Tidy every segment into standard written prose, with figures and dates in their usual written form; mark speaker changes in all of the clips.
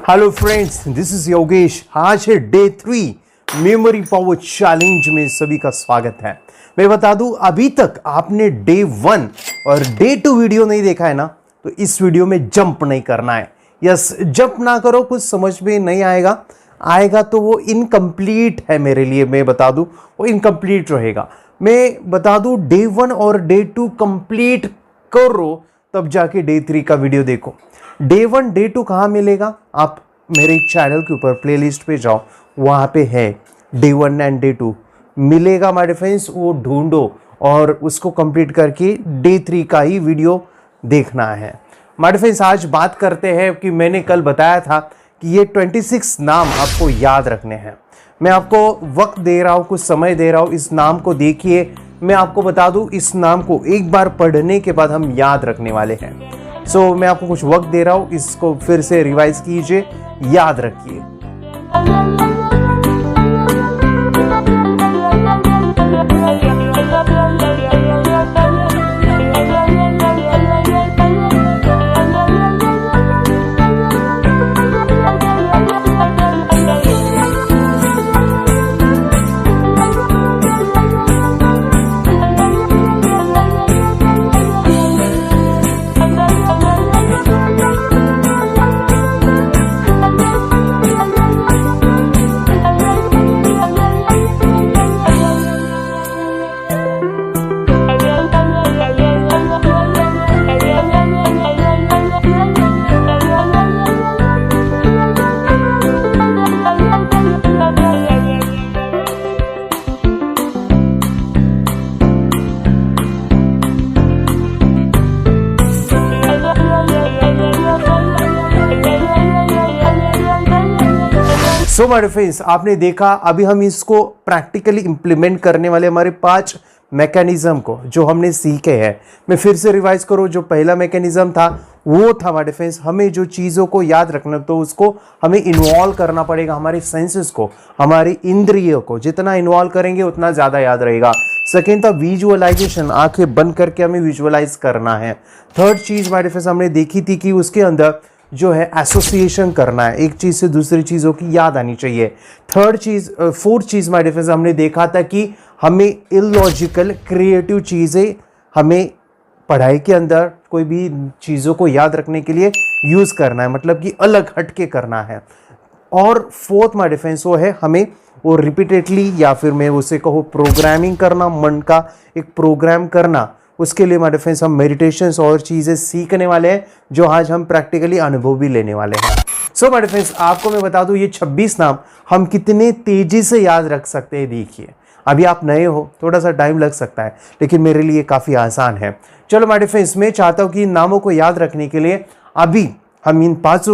Speaker 1: Hello friends, this is Yogesh. आज है day 3 memory power challenge में सभी का स्वागत है। मैं बता दूं, अभी तक आपने डे 1 और डे 2 वीडियो नहीं देखा है ना, तो इस वीडियो में जंप नहीं करना है। यस, जंप ना करो, कुछ समझ में नहीं आएगा तो वो इनकम्प्लीट है मेरे लिए। मैं बता दूं, वो इनकम्प्लीट रहेगा। मैं बता दूं, डे 1 और डे 2 कंप्लीट करो, तब जाके डे 3 का वीडियो देखो। डे 1 डे 2 कहाँ मिलेगा? आप मेरे चैनल के ऊपर प्लेलिस्ट पे जाओ, वहाँ पे है डे 1 एंड डे 2 मिलेगा माय फ्रेंड्स। वो ढूंढो और उसको कंप्लीट करके डे 3 का ही वीडियो देखना है माय फ्रेंड्स। आज बात करते हैं कि मैंने कल बताया था कि ये 26 नाम आपको याद रखने हैं। मैं आपको वक्त दे रहा हूँ, कुछ समय दे रहा हूँ, इस नाम को देखिए। मैं आपको बता दूँ, इस नाम को एक बार पढ़ने के बाद हम याद रखने वाले हैं। मैं आपको कुछ वक्त दे रहा हूं, इसको फिर से रिवाइज कीजिए, याद रखिए। माय फ्रेंड्स, आपने देखा, अभी हम इसको प्रैक्टिकली इंप्लीमेंट करने वाले हमारे 5 मैकेनिज्म को जो हमने सीखे हैं। मैं फिर से रिवाइज करूं, जो पहला मैकेनिज्म था वो था माय फ्रेंड्स, हमें जो चीज़ों को याद रखना, तो उसको हमें इन्वॉल्व करना पड़ेगा, हमारे सेंसेस को, हमारी इंद्रियों को। जितना इन्वॉल्व करेंगे उतना ज़्यादा याद रहेगा। सेकेंड था विजुअलाइजेशन, आंखें बंद करके हमें विजुअलाइज करना है। थर्ड चीज़ माय फ्रेंड्स हमने देखी थी कि उसके अंदर जो है एसोसिएशन करना है, एक चीज़ से दूसरी चीज़ों की याद आनी चाहिए। फोर्थ चीज़ माय डिफरेंस हमने देखा था कि हमें इलॉजिकल क्रिएटिव चीज़ें हमें पढ़ाई के अंदर कोई भी चीज़ों को याद रखने के लिए यूज़ करना है, मतलब कि अलग हटके करना है। और फोर्थ माय डिफरेंस वो है हमें वो रिपीटेडली, या फिर मैं उसे कहूँ प्रोग्रामिंग करना, मन का एक प्रोग्राम करना। उसके लिए माय फ्रेंड्स हम मेडिटेशंस और चीज़ें सीखने वाले हैं, जो आज हम प्रैक्टिकली अनुभव भी लेने वाले हैं। माय फ्रेंड्स, आपको मैं बता दूं, ये 26 नाम हम कितने तेजी से याद रख सकते हैं। देखिए, अभी आप नए हो, थोड़ा सा टाइम लग सकता है, लेकिन मेरे लिए काफ़ी आसान है। चलो माय फ्रेंड्स, मैं चाहता हूँ कि इन नामों को याद रखने के लिए अभी हम इन 5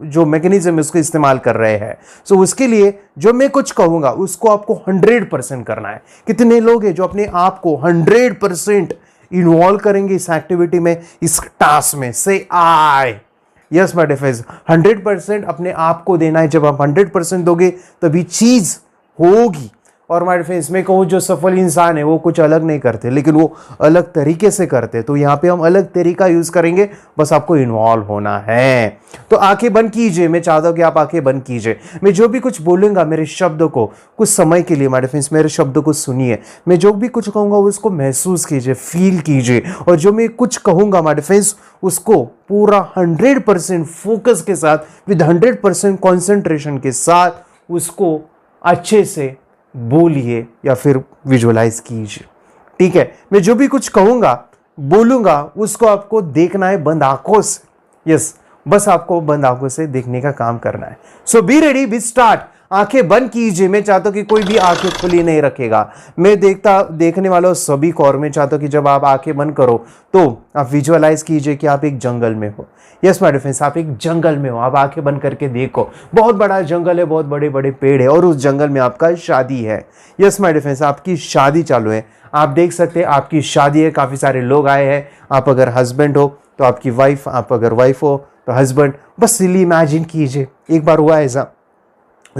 Speaker 1: जो मैकेनिज्म है उसको इस्तेमाल कर रहे हैं। उसके लिए जो मैं कुछ कहूँगा उसको आपको 100% करना है। कितने लोग हैं जो अपने आप को 100% इन्वॉल्व करेंगे इस एक्टिविटी में, इस टास्क में? से आई यस माय फ्रेंड्स, 100% अपने आप को देना है। जब आप 100% दोगे तभी चीज होगी। और माय फ्रेंड्स, मैं कहूँ, जो सफल इंसान है वो कुछ अलग नहीं करते, लेकिन वो अलग तरीके से करते। तो यहाँ पे हम अलग तरीका यूज करेंगे, बस आपको इन्वॉल्व होना है। तो आंखें बंद कीजिए, मैं चाहता हूँ कि आप आंखें बंद कीजिए। मैं जो भी कुछ बोलूंगा, मेरे शब्दों को कुछ समय के लिए माय फ्रेंड्स मेरे शब्दों को सुनिए। मैं जो भी कुछ कहूँगा उसको महसूस कीजिए, फील कीजिए। और जो मैं कुछ कहूँगा माय फ्रेंड्स, उसको पूरा 100% फोकस के साथ, विद 100% कॉन्सेंट्रेशन के साथ उसको अच्छे से बोलिए या फिर विजुअलाइज कीजिए। ठीक है? मैं जो भी कुछ कहूंगा, बोलूंगा, उसको आपको देखना है बंद आंखों से। यस, बस आपको बंद आंखों से देखने का काम करना है। सो बी रेडी, बी स्टार्ट। आंखें बंद कीजिए। मैं चाहता हूं कि कोई भी आंखें खुली नहीं रखेगा। मैं देखने वालों सभी को, और मैं चाहता हूं कि जब आप आंखें बंद करो तो आप विजुअलाइज कीजिए कि आप एक जंगल में हो। यस माय फ्रेंड्स, आप एक जंगल में हो। आप आंखें बंद करके देखो, बहुत बड़ा जंगल है, बहुत बड़े बड़े पेड़ है, और उस जंगल में आपका शादी है। यस माय फ्रेंड्स, आपकी शादी चालू है। आप देख सकते हैं आपकी शादी है, काफी सारे लोग आए हैं। आप अगर हस्बैंड हो तो आपकी वाइफ, आप अगर वाइफ हो तो हस्बैंड। बस सिली इमेजिन कीजिए, एक बार हुआ ऐसा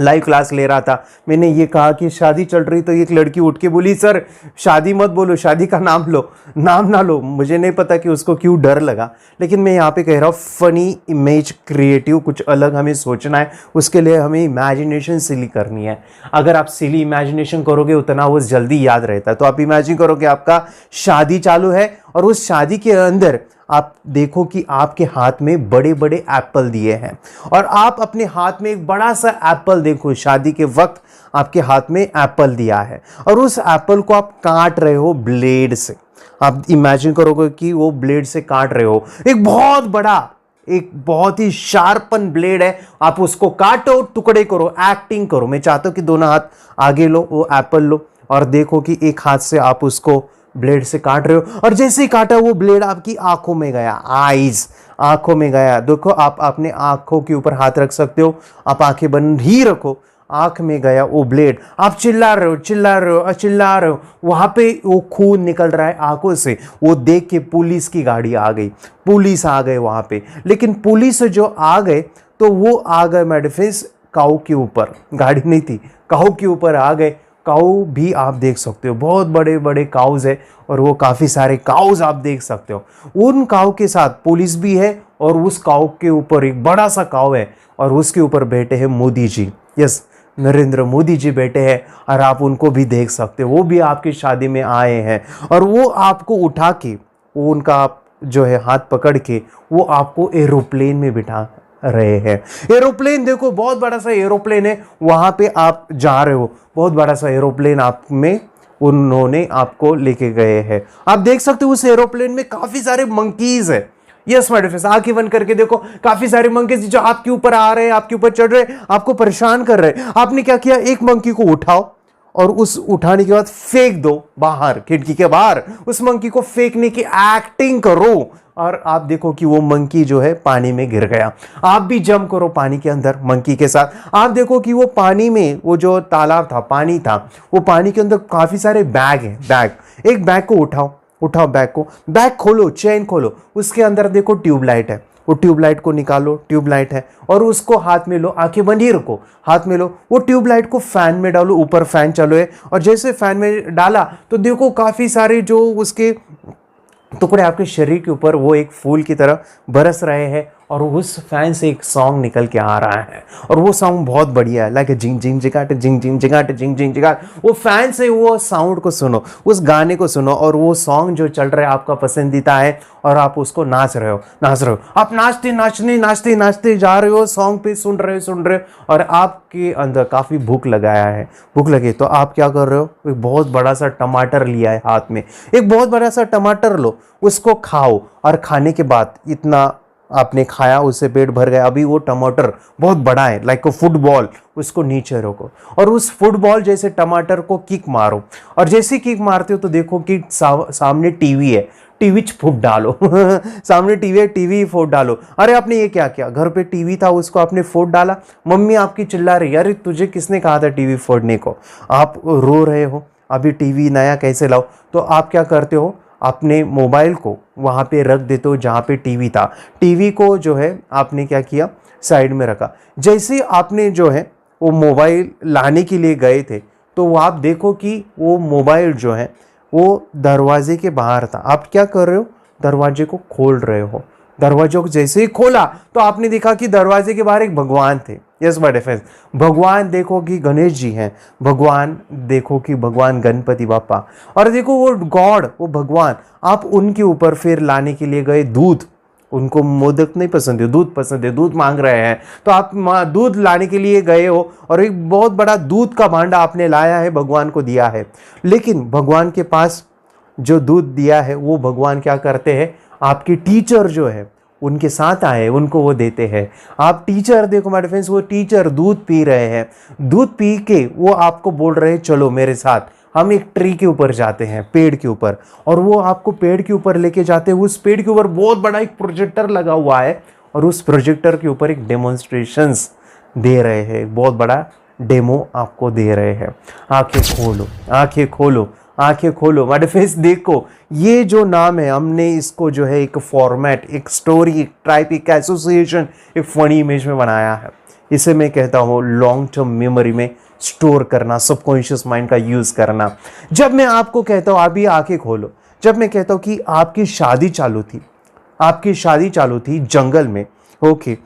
Speaker 1: लाइव क्लास ले रहा था, मैंने ये कहा कि शादी चल रही, तो एक लड़की उठ के बोली सर शादी मत बोलो, शादी का नाम लो, नाम ना लो। मुझे नहीं पता कि उसको क्यों डर लगा, लेकिन मैं यहाँ पे कह रहा हूँ फनी इमेज, क्रिएटिव, कुछ अलग हमें सोचना है, उसके लिए हमें इमेजिनेशन सिली करनी है। अगर आप सिली इमेजिनेशन करोगे उतना वो जल्दी याद रहता है। तो आप इमेजिन करो कि आपका शादी चालू है और उस शादी के अंदर आप देखो कि आपके हाथ में बड़े बड़े एप्पल दिए हैं और आप अपने हाथ में एक बड़ा सा एप्पल देखो, शादी के वक्त आपके हाथ में एप्पल दिया है और उस एप्पल को आप काट रहे हो ब्लेड से। आप इमेजिन करोगे कि वो ब्लेड से काट रहे हो, एक बहुत बड़ा, एक बहुत ही शार्पन ब्लेड है, आप उसको काटो, टुकड़े करो, एक्टिंग करो। मैं चाहता हूं कि दोनों हाथ आगे लो, वो एप्पल लो और देखो कि एक हाथ से आप उसको ब्लेड से काट रहे हो और जैसे ही काटा वो ब्लेड आपकी आंखों में गया, आईज, आंखों में गया। देखो आप अपने आंखों के ऊपर हाथ रख सकते हो, आप आंखें बंद ही रखो, आंख में गया वो ब्लेड, आप चिल्ला रहे हो, चिल्ला रहे हो, चिल्ला रहे हो, वहां पे वो खून निकल रहा है आंखों से। वो देख के पुलिस की गाड़ी आ गई, पुलिस आ गए वहां पे। लेकिन पुलिस जो आ गए तो वो आ गए मेडिफेंस काऊ के ऊपर, गाड़ी नहीं थी, काऊ के ऊपर आ गए। काऊ भी आप देख सकते हो, बहुत बड़े बड़े काउज है और वो काफ़ी सारे काउज आप देख सकते हो। उन काऊ के साथ पुलिस भी है और उस काऊ के ऊपर एक बड़ा सा काऊ है और उसके ऊपर बैठे हैं मोदी जी, यस, नरेंद्र मोदी जी बैठे हैं और आप उनको भी देख सकते हो। वो भी आपकी शादी में आए हैं और वो आपको उठा के, वो उनका आप जो है हाथ पकड़ के वो आपको एरोप्लेन में बिठा रहे हैं। एरोप्लेन देखो, बहुत बड़ा सा एरोप्लेन है, वहां पे आप जा रहे हो, बहुत बड़ा सा एरोप्लेन आप में उन्होंने आपको लेके गए हैं। आप देख सकते हो उस एरोप्लेन में काफी सारे मंकीज है। यस माय डियर फ्रेंड्स, आंखें बंद करके देखो, काफी सारे मंकीज जो आपके ऊपर आ रहे हैं, आपके ऊपर चढ़ रहे हैं, आपको परेशान कर रहे हैं। आपने क्या किया, एक मंकी को उठाओ और उस उठाने के बाद फेंक दो बाहर, खिड़की के बाहर। उस मंकी को फेंकने की एक्टिंग करो और आप देखो कि वो मंकी जो है पानी में गिर गया। आप भी जंप करो पानी के अंदर मंकी के साथ। आप देखो कि वो पानी में, वो जो तालाब था, पानी था, वो पानी के अंदर काफी सारे बैग हैं, बैग, एक बैग को उठाओ, उठाओ बैग को, बैग खोलो, चेन खोलो, उसके अंदर देखो ट्यूबलाइट है, वो ट्यूबलाइट को निकालो, ट्यूबलाइट है और उसको हाथ में लो, आंखें बंद ही रखो, हाथ में लो, वो ट्यूबलाइट को फैन में डालो, ऊपर फैन चालू है और जैसे फैन में डाला तो देखो काफी सारे जो उसके टुकड़े आपके शरीर के ऊपर वो एक फूल की तरह बरस रहे हैं और उस फैन से एक सॉन्ग निकल के आ रहा है और वो सॉन्ग बहुत बढ़िया है, लाइक जिंग जिंग जिगाट, जिंग जिंग जिगाट, जिंग जिंग जिगाट। वो फैन से वो साउंड को सुनो, उस गाने को सुनो और वो सॉन्ग जो चल रहा है आपका पसंदीदा है और आप उसको नाच रहे हो, नाच रहे हो, आप नाचते नाचने नाचते नाचते जा रहे हो, सॉन्ग पे सुन रहे हो और आपके अंदर काफ़ी भूख लगाया है, भूख लगे तो आप क्या कर रहे हो, एक बहुत बड़ा सा टमाटर लिया है हाथ में, एक बहुत बड़ा सा टमाटर लो, उसको खाओ और खाने के बाद इतना आपने खाया, उससे पेट भर गया, अभी वो टमाटर बहुत बड़ा है, लाइक फुटबॉल, उसको नीचे रखो और उस फुटबॉल जैसे टमाटर को किक मारो और जैसे किक मारते हो तो देखो कि सामने टीवी है, टीवी फूट डालो सामने टीवी है, टीवी फोड़ डालो। अरे आपने ये क्या किया, घर पे टीवी था उसको आपने फोड़ डाला, मम्मी आपकी चिल्ला रही है, अरे तुझे किसने कहा था टीवी फोड़ने को, आप रो रहे हो, अभी टीवी नया कैसे लाओ। तो आप क्या करते हो, अपने मोबाइल को वहाँ पे रख देते हो जहाँ पे टीवी था, टीवी को जो है आपने क्या किया, साइड में रखा। जैसे आपने जो है वो मोबाइल लाने के लिए गए थे तो वो आप देखो कि वो मोबाइल जो है वो दरवाजे के बाहर था। आप क्या कर रहे हो, दरवाजे को खोल रहे हो, दरवाजे को जैसे ही खोला तो आपने देखा कि दरवाजे के बाहर एक भगवान थे। यस माय डियर फ्रेंड्स, भगवान देखो कि गणेश जी हैं, भगवान देखो कि भगवान गणपति बापा, और देखो वो गॉड, वो भगवान, आप उनके ऊपर फिर लाने के लिए गए दूध, उनको मोदक नहीं पसंद है, दूध पसंद है, दूध मांग रहे हैं तो आप दूध लाने के लिए गए हो और एक बहुत बड़ा दूध का भांडा आपने लाया है, भगवान को दिया है। लेकिन भगवान के पास जो दूध दिया है वो भगवान क्या करते हैं, आपके टीचर जो है उनके साथ आए, उनको वो देते हैं। आप टीचर देखो माय फ्रेंड्स, वो टीचर दूध पी रहे हैं, दूध पी के वो आपको बोल रहे हैं चलो मेरे साथ, हम एक ट्री के ऊपर जाते हैं, पेड़ के ऊपर, और वो आपको पेड़ के ऊपर लेके जाते हैं। उस पेड़ के ऊपर बहुत बड़ा एक प्रोजेक्टर लगा हुआ है और उस प्रोजेक्टर के ऊपर एक डेमोन्स्ट्रेशंस दे रहे हैं, बहुत बड़ा डेमो आपको दे रहे हैं। आंखें खोलो, आंखें खोलो, आंखें खोलो माय फेस, देखो ये जो नाम है हमने इसको जो है एक फॉर्मेट, एक स्टोरी, एक टाइप, एक एसोसिएशन, एक फनी इमेज में बनाया है। इसे मैं कहता हूँ लॉन्ग टर्म मेमोरी में स्टोर करना, सबकॉन्शियस माइंड का यूज करना। जब मैं आपको कहता हूँ अभी आंखें खोलो, जब मैं कहता हूँ कि आपकी शादी चालू थी, आपकी शादी चालू थी जंगल में, ओके,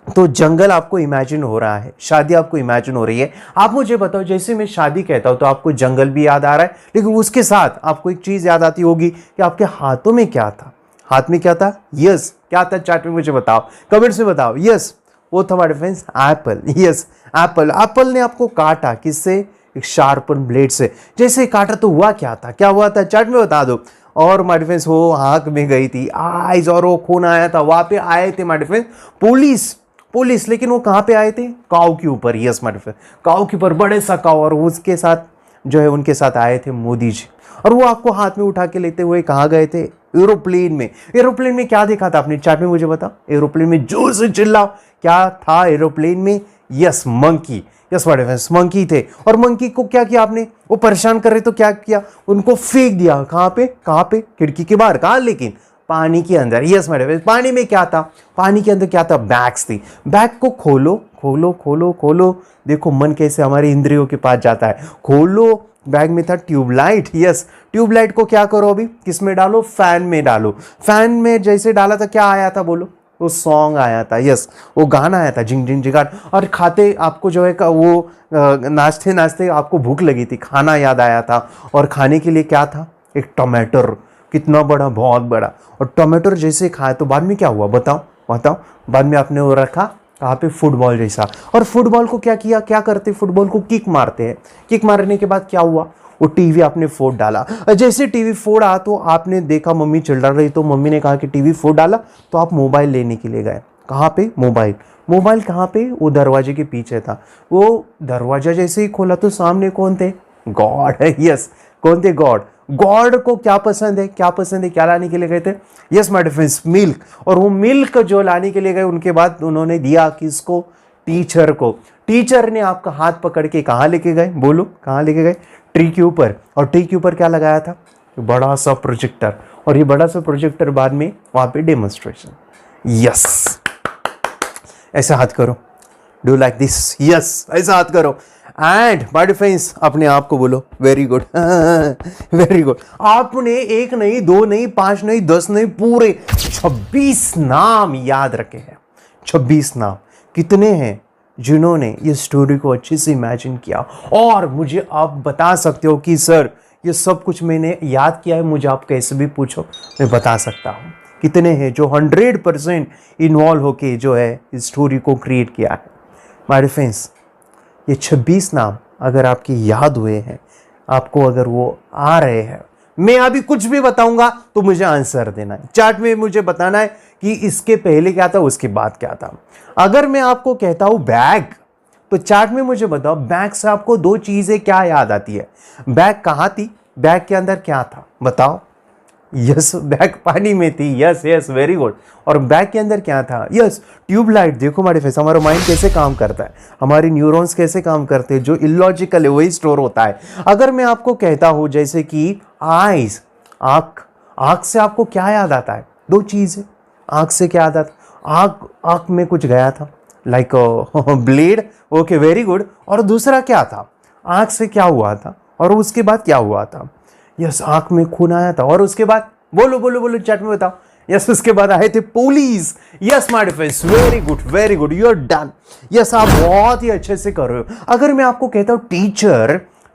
Speaker 1: तो जंगल आपको इमेजिन हो रहा है, शादी आपको इमेजिन हो रही है। आप मुझे बताओ, जैसे मैं शादी कहता हूं तो आपको जंगल भी याद आ रहा है, लेकिन उसके साथ आपको एक चीज याद आती होगी कि आपके हाथों में क्या था। हाथ में क्या था? यस, क्या था चैट में मुझे बताओ, कमेंट्स में बताओ। यस, वो था my friends Apple. Yes, Apple. Apple ने आपको काटा, किससे? एक शार्पन ब्लेड से। जैसे काटा तो हुआ क्या था, क्या हुआ था चैट में बता दो। और माय फ्रेंड्स वो आंख में गई थी, आइज, और वो खून आया था। वहां पे आए थे माय फ्रेंड्स पुलिस, लेकिन वो कहाँ पे आए थे? काऊ के ऊपर। यस माय फ्रेंड, काऊ के ऊपर, बड़े सा काऊ, और उसके साथ जो है उनके साथ आए थे मोदी जी। और वो आपको हाथ में उठा के लेते हुए कहाँ गए थे? एरोप्लेन में। एरोप्लेन में क्या देखा था आपने चैट में मुझे बताओ। एरोप्लेन में जोर से चिल्लाओ, क्या था एरोप्लेन में? Yes, monkey. Yes my friends, monkey थे। और मंकी को क्या किया आपने? वो परेशान कर रहे तो क्या किया? उनको फेंक दिया। कहाँ पे? खिड़की के बाहर। कहाँ? लेकिन पानी के अंदर। यस मैडम, पानी में क्या था? पानी के अंदर क्या था? बैग्स थी। बैग को खोलो खोलो खोलो खोलो, देखो मन कैसे हमारे इंद्रियों के पास जाता है। खोलो, बैग में था ट्यूबलाइट। यस, ट्यूबलाइट को क्या करो अभी? किस में डालो? फैन में डालो। फैन में जैसे डाला था क्या आया था बोलो? वो सॉन्ग आया था। यस, वो गाना आया था, जिंग जिंग जिगाट। और खाते आपको जो है वो नाचते नाचते आपको भूख लगी थी, खाना याद आया था। और खाने के लिए क्या था? एक टमाटर, कितना बड़ा, बहुत बड़ा। और टमाटर जैसे खाया तो बाद में क्या हुआ बताओ? बाद में आपने वो रखा कहाँ पे? फुटबॉल जैसा। और फुटबॉल को क्या किया? क्या करते? फुटबॉल को किक मारते हैं। किक मारने के बाद क्या हुआ? वो टीवी आपने फोड़ डाला। जैसे टीवी फोड़ा तो आपने देखा मम्मी चिल्ला रही, तो मम्मी ने कहा कि टीवी फोड़ डाला, तो आप मोबाइल लेने के लिए गए। कहाँ पे? मोबाइल कहाँ पे? वो दरवाजे के पीछे था। वो दरवाजा जैसे ही खोला तो सामने कौन थे? गॉड। यस, कौन थे? गॉड को क्या पसंद है? क्या लाने के लिए गए थे? Yes my friends, milk. और वो मिल्क जो लाने के लिए गए, उनके बाद उन्होंने दिया किसको? टीचर को। टीचर ने आपका हाथ पकड़ के कहाँ लेके गए? बोलो, कहाँ लेके गए? ट्री के ऊपर। और ट्री के ऊपर क्या लगाया था? बड़ा सा प्रोजेक्टर। और ये बड़ा सा प्रोजेक्टर बाद में वहां पे डेमोन्स्ट्रेशन। यस, ऐसा हाथ करो। Do like this. यस, ऐसा हाथ करो। एंड माय फ्रेंड्स, अपने आप को बोलो वेरी गुड। Very good. आपने 1 नहीं, 2 नहीं, 5 नहीं, 10 नहीं, पूरे 26 नाम याद रखे हैं। 26 नाम। कितने हैं जिन्होंने ये स्टोरी को अच्छे से इमेजिन किया? और मुझे आप बता सकते हो कि सर ये सब कुछ मैंने याद किया है, मुझे आप कैसे भी पूछो, मैं बता सकता हूँ। कितने हैं जो 100% इन्वॉल्व होके जो है इस स्टोरी को क्रिएट किया है? माय फ्रेंड्स, ये 26 नाम अगर आपके याद हुए हैं, आपको अगर वो आ रहे हैं, मैं अभी कुछ भी बताऊंगा तो मुझे आंसर देना है। चार्ट में मुझे बताना है कि इसके पहले क्या था, उसके बाद क्या था। अगर मैं आपको कहता हूं बैग, तो चार्ट में मुझे बताओ बैग से आपको 2 चीजें क्या याद आती है? बैग कहां थी? बैग के अंदर क्या था? बताओ। यस, बैग पानी में थी। Yes, very good. और बैग के अंदर क्या था? Yes, tubelight. देखो हमारे फेस, हमारा माइंड कैसे काम करता है, हमारे न्यूरॉन्स कैसे काम करते हैं, जो इलॉजिकल है वही स्टोर होता है। अगर मैं आपको कहता हूं जैसे कि आईज, आंख से आपको क्या याद आता है? 2 चीजें। आंख से क्या याद आता? आंख में कुछ गया था, like blade. Okay, very good. और दूसरा क्या था? आंख से क्या हुआ था और उसके बाद क्या हुआ था? यस, आंख में खून आया था। और उसके बाद बोलो चैट में बताओ। यस, उसके बाद आए थे police. Yes my friends, very good, you are done. Yes, आप बहुत ही अच्छे से कर रहे हो। अगर मैं आपको कहता हूं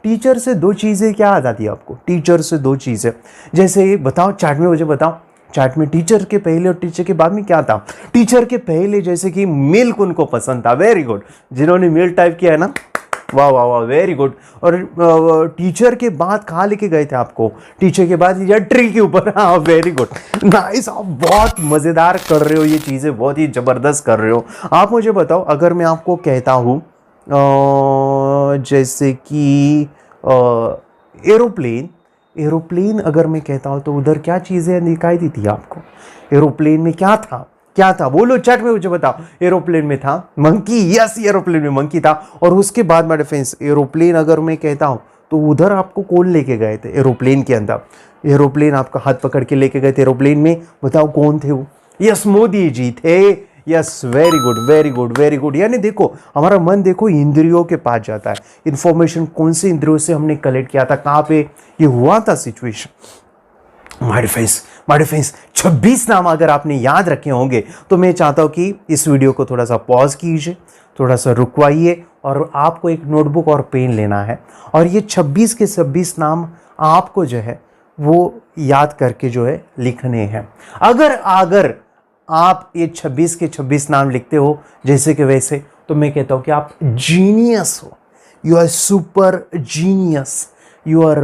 Speaker 1: टीचर से 2 चीजें क्या याद आती है आपको? टीचर से 2 चीजें, जैसे बताओ चैट में मुझे बताओ। चैट में टीचर के पहले और टीचर के बाद में क्या था? टीचर के पहले जैसे कि मिल्क उनको पसंद था। वेरी गुड, जिन्होंने मिल्क टाइप किया है ना, वाह वाह वाह, वेरी गुड। और टीचर के बाद कहाँ लेके गए थे आपको? टीचर के बाद या ट्री के ऊपर। हाँ, वेरी गुड, नाइस। आप बहुत मज़ेदार कर रहे हो, ये चीज़ें बहुत ही ज़बरदस्त कर रहे हो। आप मुझे बताओ, अगर मैं आपको कहता हूँ जैसे कि एरोप्लेन अगर मैं कहता हूँ तो उधर क्या चीज़ें दिखाई दी थी आपको? एरोप्लेन में क्या था? बोलो चैट में मुझे बताओ। एरोप्लेन में था मंकी। यस, एरोप्लेन में मंकी था। और उसके बाद मेरे फ्रेंड्स, एरोप्लेन अगर मैं कहता हूं तो उधर आपको कौन लेके गए थे? एरोप्लेन के अंदर एरोप्लेन आपका हाथ पकड़ के लेके गए थे एरोप्लेन में। बताओ कौन थे वो? यस, मोदी जी थे। Yes, very good very good very good. यानी देखो हमारा मन देखो इंद्रियों के पास जाता है, इंफॉर्मेशन कौन से इंद्रियों से हमने कलेक्ट किया था, कहाँ पे ये हुआ था सिचुएशन। माय फ्रेंड्स 26 नाम अगर आपने याद रखे होंगे तो मैं चाहता हूँ कि इस वीडियो को थोड़ा सा पॉज कीजिए, थोड़ा सा रुकवाइए और आपको एक नोटबुक और पेन लेना है और ये 26 के 26 नाम आपको जो है वो याद करके जो है लिखने हैं। अगर आप ये 26 के 26 नाम लिखते हो जैसे कि वैसे, तो मैं कहता हूँ कि आप जीनियस हो, you are super genius, you are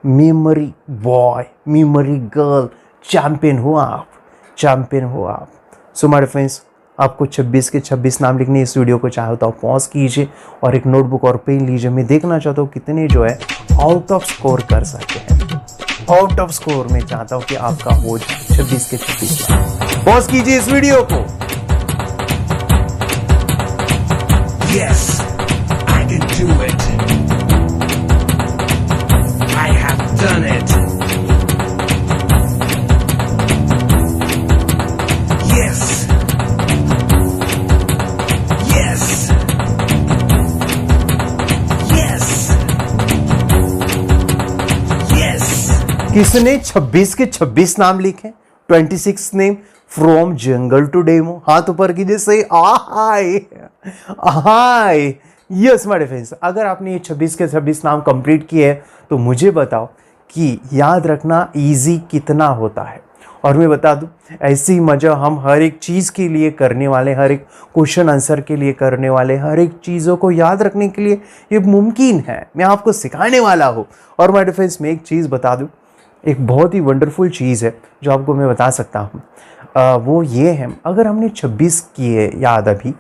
Speaker 1: memory boy, memory girl, champion हो आप, चैंपियन हो आप। सो माय फ्रेंड्स, आपको 26 के 26 नाम लिखने। इस वीडियो को चाहे तो आप पॉज कीजिए और एक नोटबुक और पेन लीजिए। मैं देखना चाहता हूँ कितने जो है आउट ऑफ स्कोर कर सकते हैं। आउट ऑफ स्कोर में चाहता हूँ कि आपका हो जाए 26 के 26 नाम। पॉज कीजिए इस वीडियो को।
Speaker 2: Yes, I can do it. I have done it. Yes. Yes. Yes. Yes.
Speaker 1: किसने 26 के 26 नाम लिखे? 26 name from jungle to demo. हाथ ऊपर कीजिए, say hi hi. Yes my friends, अगर आपने ये 26 के 26 नाम कंप्लीट किए हैं तो मुझे बताओ कि याद रखना इजी कितना होता है। और मैं बता दूं, ऐसी मजा हम हर एक चीज़ के लिए करने वाले, हर एक क्वेश्चन आंसर के लिए करने वाले, हर एक चीज़ों को याद रखने के लिए ये मुमकिन है। मैं आपको सिखाने वाला हूँ। और माय फ्रेंड्स, मैं एक चीज़ बता दूँ, एक बहुत ही वंडरफुल चीज़ है जो आपको मैं बता सकता हूँ। वो ये है, अगर हमने 26 किए याद अभी,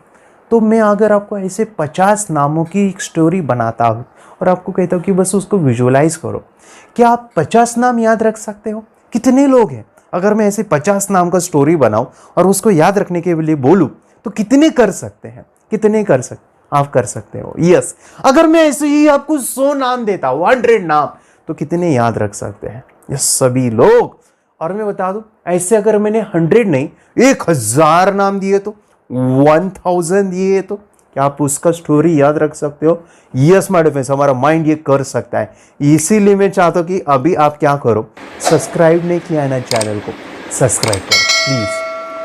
Speaker 1: तो मैं अगर आपको ऐसे 50 नामों की एक स्टोरी बनाता हूँ और आपको कहता हूँ कि बस उसको विजुअलाइज करो, क्या आप 50 नाम याद रख सकते हो? कितने लोग हैं? अगर मैं ऐसे 50 नाम का स्टोरी बनाऊँ और उसको याद रखने के लिए बोलूँ तो कितने कर सकते हैं? कितने कर सकते? आप कर सकते हो। यस, अगर मैं ऐसे ही आपको 100 नाम देता हूँ, 100 नाम, तो कितने याद रख सकते हैं? यस, सभी लोग। और मैं बता दूं, ऐसे अगर मैंने 100 नहीं 1000 नाम दिए तो, 1000 दिए तो क्या आप उसका स्टोरी याद रख सकते हो? यस माय फ्रेंड्स, हमारा माइंड ये कर सकता है। इसीलिए मैं चाहता हूं कि अभी आप क्या करो, सब्सक्राइब नहीं किया है ना चैनल को, सब्सक्राइब करो प्लीज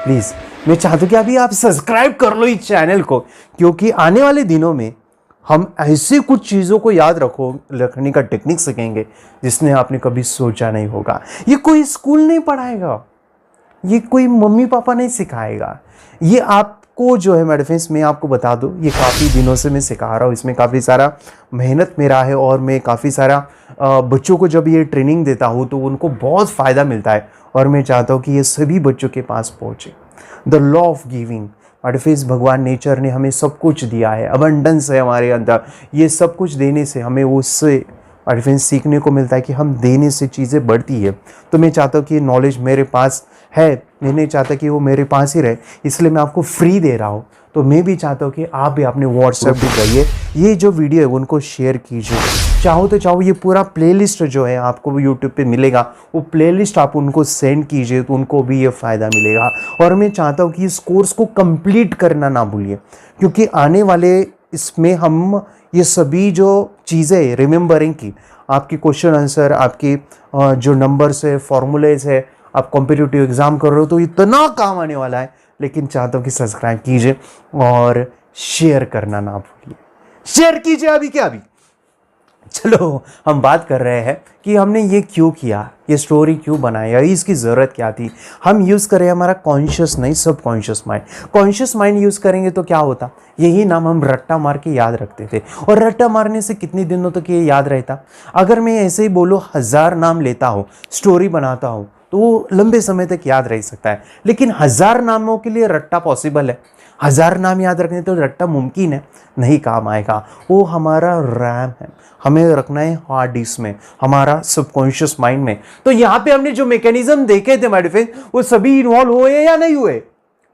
Speaker 1: प्लीज। मैं चाहता हूं कि अभी आप सब्सक्राइब कर लो इस चैनल को, क्योंकि आने वाले दिनों में हम ऐसी कुछ चीज़ों को याद रखने का टेक्निक सीखेंगे जिसने आपने कभी सोचा नहीं होगा। ये कोई स्कूल नहीं पढ़ाएगा, ये कोई मम्मी पापा नहीं सिखाएगा, ये आपको जो है मेरे फ्रेंड्स, मैं आपको बता दूं, ये काफ़ी दिनों से मैं सिखा रहा हूँ, इसमें काफ़ी सारा मेहनत मेरा है और मैं काफ़ी सारा बच्चों को जब ये ट्रेनिंग देता हूँ तो उनको बहुत फ़ायदा मिलता है और मैं चाहता हूँ कि ये सभी बच्चों के पास पहुँचे। The law of giving, artifice, भगवान नेचर ने हमें सब कुछ दिया है, अबंडेंस है हमारे अंदर। ये सब कुछ देने से हमें उससे आर्टिफिस सीखने को मिलता है कि हम देने से चीज़ें बढ़ती है। तो मैं चाहता हूँ कि ये नॉलेज मेरे पास है, मैं नहीं चाहता कि वो मेरे पास ही रहे, इसलिए मैं आपको फ्री दे रहा हूँ। तो मैं भी चाहता हूँ कि आप भी अपने व्हाट्सएप भी करिए, ये जो वीडियो है उनको शेयर कीजिए। चाहो तो चाहो ये पूरा प्लेलिस्ट जो है आपको यूट्यूब पे मिलेगा, वो प्लेलिस्ट आप उनको सेंड कीजिए तो उनको भी ये फ़ायदा मिलेगा। और मैं चाहता हूँ कि इस कोर्स को कंप्लीट करना ना भूलिए, क्योंकि आने वाले इसमें हम ये सभी जो चीज़ें रिमेंबरिंग की, आपकी क्वेश्चन आंसर, आपकी जो नंबर्स है, फॉर्मूलेज है, आप कॉम्पिटिटिव एग्ज़ाम कर रहे हो तो इतना काम आने वाला है। लेकिन चाहता हूँ कि सब्सक्राइब कीजिए और शेयर करना ना भूलिए। शेयर कीजिए अभी क्या अभी। चलो, हम बात कर रहे हैं कि हमने ये क्यों किया, ये स्टोरी क्यों बनाया, इसकी ज़रूरत क्या थी। हम यूज़ करें हमारा कॉन्शियस नहीं, सब conscious mind. Conscious mind use करेंगे तो क्या होता, यही नाम हम रट्टा मार के याद रखते थे। और रट्टा मारने से कितने दिनों तक ये याद रहता? अगर मैं ऐसे ही बोलो 1000 नाम लेता हूँ, स्टोरी बनाता हूँ, तो वो लंबे समय तक याद रह सकता है। लेकिन 1000 नामों के लिए रट्टा पॉसिबल है? 1000 नाम याद रखने तो रट्टा मुमकिन है? नहीं काम आएगा। वो हमारा रैम है, हमें रखना है हार्ड डिस्क में, हमारा सबकॉन्शियस माइंड में। तो यहाँ पे हमने जो मैकेनिज्म देखे थे मेरे फ्रेंड, वो सभी इन्वॉल्व हुए या नहीं हुए?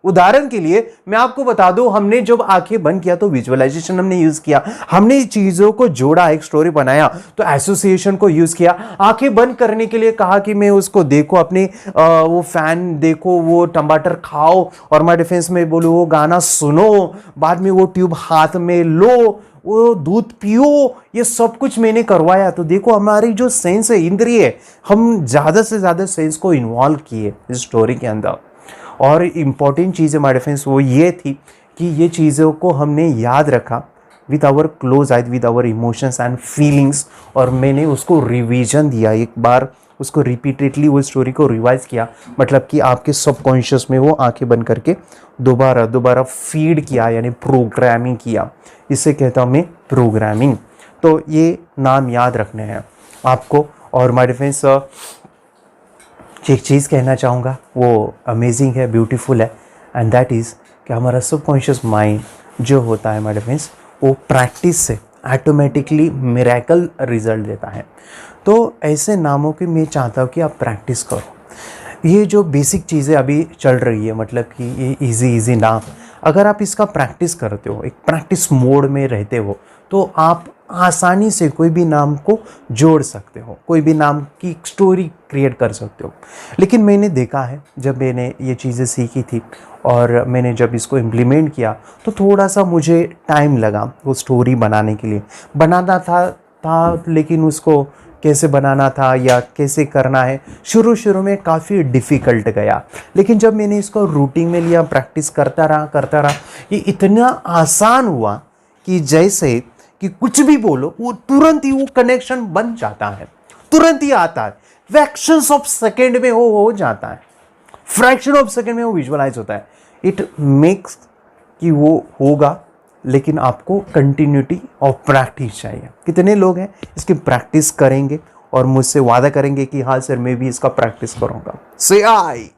Speaker 1: उदाहरण के लिए मैं आपको बता दूं, हमने जब आंखें बंद किया तो विजुअलाइजेशन हमने यूज किया, हमने चीजों को जोड़ा, एक स्टोरी बनाया तो एसोसिएशन को यूज किया। आंखें बंद करने के लिए कहा कि मैं उसको देखो, अपने वो फैन देखो, वो टमाटर खाओ, और माय डिफेंस में बोलूं वो गाना सुनो, बाद में वो ट्यूब हाथ में लो, वो दूध पियो, ये सब कुछ मैंने करवाया। तो देखो हमारी जो सेंस है, इंद्रिय, हम ज्यादा से ज्यादा सेंस को इन्वॉल्व किए इस स्टोरी के अंदर। और इम्पॉर्टेंट चीज़ हमारे फ्रेंड्स वो ये थी कि ये चीज़ों को हमने याद रखा with our close eyes, with our emotions and feelings, और मैंने उसको रिवीजन दिया, एक बार उसको रिपीटेडली वो स्टोरी को रिवाइज किया, मतलब कि आपके सबकॉन्शियस में वो आंखें बंद करके दोबारा दोबारा फीड किया, यानी प्रोग्रामिंग किया। इसे कहता हूँ मैं प्रोग्रामिंग। तो ये नाम याद रखने हैं आपको। और माय फ्रेंड्स एक चीज़ कहना चाहूँगा, वो अमेजिंग है, ब्यूटीफुल है, एंड दैट इज़ कि हमारा सबकॉन्शियस माइंड जो होता है माय फ्रेंड्स, वो प्रैक्टिस से ऑटोमेटिकली मिरेकल रिजल्ट देता है। तो ऐसे नामों की मैं चाहता हूँ कि आप प्रैक्टिस करो। ये जो बेसिक चीज़ें अभी चल रही है, मतलब कि ये इजी नाम, अगर आप इसका प्रैक्टिस करते हो, एक प्रैक्टिस मोड में रहते हो, तो आप आसानी से कोई भी नाम को जोड़ सकते हो, कोई भी नाम की एक स्टोरी क्रिएट कर सकते हो। लेकिन मैंने देखा है, जब मैंने ये चीज़ें सीखी थी और मैंने जब इसको इम्प्लीमेंट किया, तो थोड़ा सा मुझे टाइम लगा वो स्टोरी बनाने के लिए। बनाना था लेकिन उसको कैसे बनाना था या कैसे करना है, शुरू में काफ़ी डिफ़िकल्ट गया। लेकिन जब मैंने इसको रूटीन में लिया, प्रैक्टिस करता रहा, ये इतना आसान हुआ कि जैसे कि कुछ भी बोलो वो तुरंत ही वो कनेक्शन बन जाता है, तुरंत ही आता है, फ्रैक्शंस ऑफ सेकेंड में हो जाता है, फ्रैक्शन ऑफ सेकेंड में वो विजुअलाइज होता है। इट मेक्स कि वो होगा, लेकिन आपको कंटिन्यूटी ऑफ प्रैक्टिस चाहिए। कितने लोग हैं इसकी प्रैक्टिस करेंगे और मुझसे वादा करेंगे कि हाँ सर मैं भी इसका प्रैक्टिस करूंगा? से आई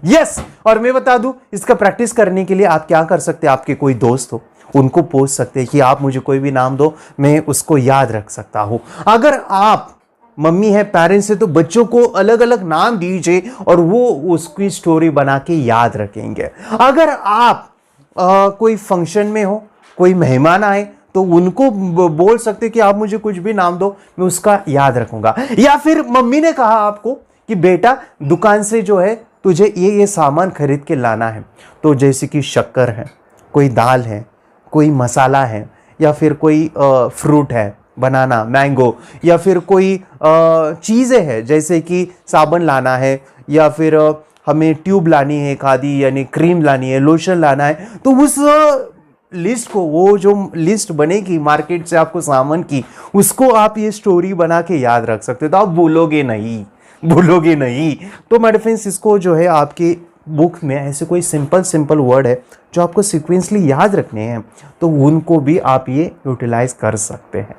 Speaker 1: यस। और मैं बता दूं, इसका प्रैक्टिस करने के लिए आप क्या कर सकते हैं, आपके कोई दोस्त हो उनको पूछ सकते हैं कि आप मुझे कोई भी नाम दो, मैं उसको याद रख सकता हूं। अगर आप मम्मी है, पेरेंट्स है, तो बच्चों को अलग अलग नाम दीजिए और वो उसकी स्टोरी बना के याद रखेंगे। अगर आप कोई फंक्शन में हो, कोई मेहमान आए, तो उनको बोल सकते कि आप मुझे कुछ भी नाम दो, मैं उसका याद रखूंगा। या फिर मम्मी ने कहा आपको कि बेटा दुकान से जो है तुझे ये सामान खरीद के लाना है, तो जैसे कि शक्कर है, कोई दाल है, कोई मसाला है, या फिर कोई फ्रूट है, बनाना, मैंगो, या फिर कोई चीज़ें हैं जैसे कि साबुन लाना है, या फिर हमें ट्यूब लानी है, खादी यानी क्रीम लानी है, लोशन लाना है, तो उस लिस्ट को, वो जो लिस्ट बनेगी मार्केट से आपको सामान की, उसको आप ये स्टोरी बना के याद रख सकते हो। तो आप भूलोगे नहीं। तो मेरे फ्रेंड्स, इसको जो है आपके बुक में ऐसे कोई सिंपल वर्ड है जो आपको सीक्वेंसली याद रखने हैं, तो उनको भी आप ये यूटिलाइज कर सकते हैं।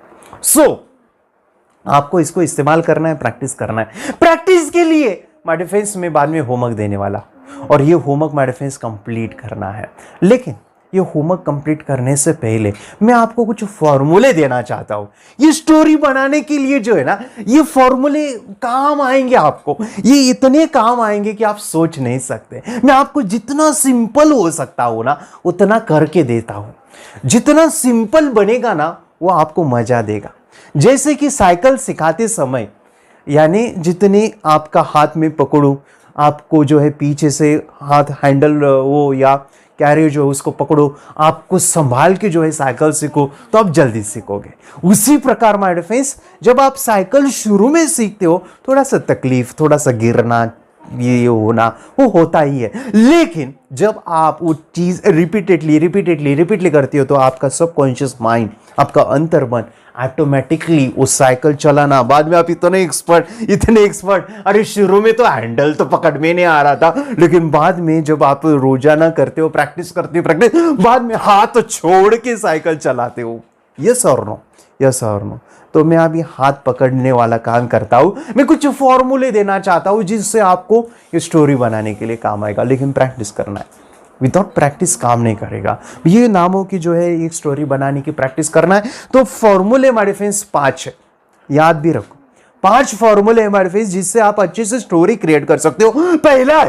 Speaker 1: आपको इसको इस्तेमाल करना है, प्रैक्टिस करना है। प्रैक्टिस के लिए माय डिफेंस में बाद में होमवर्क देने वाला, और ये होमवर्क माय डिफेंस कंप्लीट करना है। लेकिन ये होमवर्क कंप्लीट करने से पहले मैं आपको कुछ फॉर्मूले देना चाहता हूं। ये स्टोरी बनाने के लिए जो है ना, ये फॉर्मूले काम आएंगे आपको, ये इतने काम आएंगे कि आप सोच नहीं सकते। मैं आपको जितना सिंपल हो सकता हूं ना, उतना करके देता हूं। जितना सिंपल बनेगा ना, वो आपको मजा देगा। जैसे कि साइकिल सिखाते समय, यानी जितने आपका हाथ में पकड़ो, आपको जो है पीछे से हाथ हैंडल वो या कैरियर जो है उसको पकड़ो, आपको संभाल के जो है साइकिल सीखो, तो आप जल्दी सीखोगे। उसी प्रकार माय डिफेंस, जब आप साइकिल शुरू में सीखते हो, थोड़ा सा तकलीफ, थोड़ा सा गिरना, ये होना, वो होता ही है। लेकिन जब आप वो चीज रिपीटेडली करते हो, तो आपका सबकॉन्शियस माइंड, आपका अंतर्मन ऑटोमेटिकली उस साइकिल चलाना, बाद में आप इतने एक्सपर्ट, अरे शुरू में तो हैंडल तो पकड़ में नहीं आ रहा था, लेकिन बाद में जब आप रोजाना करते हो, प्रैक्टिस करते हो, बाद में हाथ छोड़ के साइकिल चलाते हो। यस और नो। तो मैं अभी हाथ पकड़ने वाला काम करता हूं। मैं कुछ फॉर्मूले देना चाहता हूं जिससे आपको ये स्टोरी बनाने के लिए काम आएगा, लेकिन प्रैक्टिस करना है। विदाउट प्रैक्टिस काम नहीं करेगा। ये नामों की जो है एक स्टोरी बनाने की प्रैक्टिस करना है। तो फॉर्मूले हमारे फ्रेंड्स 5 है, याद भी रखो। 5 फॉर्मूले हमारे फ्रेंड्स जिससे आप अच्छे से स्टोरी क्रिएट कर सकते हो। पहला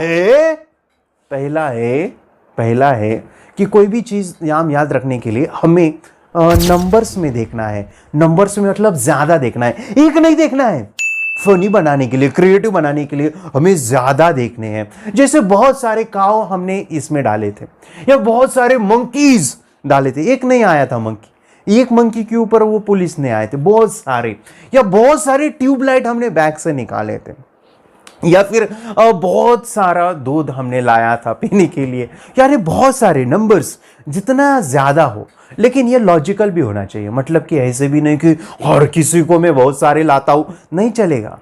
Speaker 1: है पहला है कि कोई भी चीज़ नाम याद रखने के लिए हमें नंबर्स में देखना है। नंबर्स में मतलब ज़्यादा देखना है, एक नहीं देखना है। फनी बनाने के लिए, क्रिएटिव बनाने के लिए हमें ज़्यादा देखने हैं। जैसे बहुत सारे काव हमने इसमें डाले थे या बहुत सारे मंकीज डाले थे, एक नहीं आया था मंकी, एक मंकी के ऊपर वो पुलिस ने आए थे बहुत सारे, या बहुत सारे ट्यूबलाइट हमने बैग से निकाले थे, या फिर बहुत सारा दूध हमने लाया था पीने के लिए। यानी बहुत सारे नंबर्स जितना ज़्यादा हो, लेकिन ये लॉजिकल भी होना चाहिए। मतलब कि ऐसे भी नहीं कि हर किसी को मैं बहुत सारे लाता हूँ, नहीं चलेगा,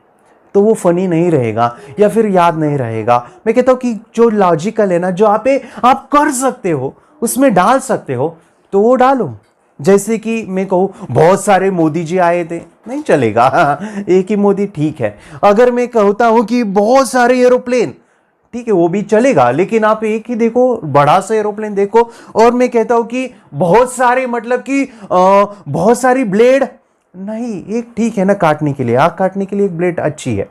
Speaker 1: तो वो फनी नहीं रहेगा या फिर याद नहीं रहेगा। मैं कहता हूँ कि जो लॉजिकल है ना, जो आप कर सकते हो, उसमें डाल सकते हो, तो वो डालो। जैसे कि मैं कहूँ बहुत सारे मोदी जी आए थे, नहीं चलेगा, एक ही मोदी ठीक है। अगर मैं कहता हूँ कि बहुत सारे एरोप्लेन, ठीक है वो भी चलेगा, लेकिन आप एक ही देखो, बड़ा सा एरोप्लेन देखो। और मैं कहता हूँ कि बहुत सारे, मतलब कि बहुत सारी ब्लेड, नहीं, एक ठीक है ना काटने के लिए, आग काटने के लिए एक ब्लेड अच्छी है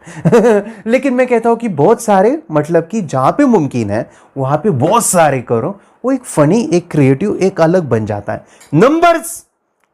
Speaker 1: लेकिन मैं कहता हूँ कि बहुत सारे, मतलब कि जहाँ पे मुमकिन है वहाँ पे बहुत सारे करो, वो एक फनी, एक क्रिएटिव, एक अलग बन जाता है। नंबर्स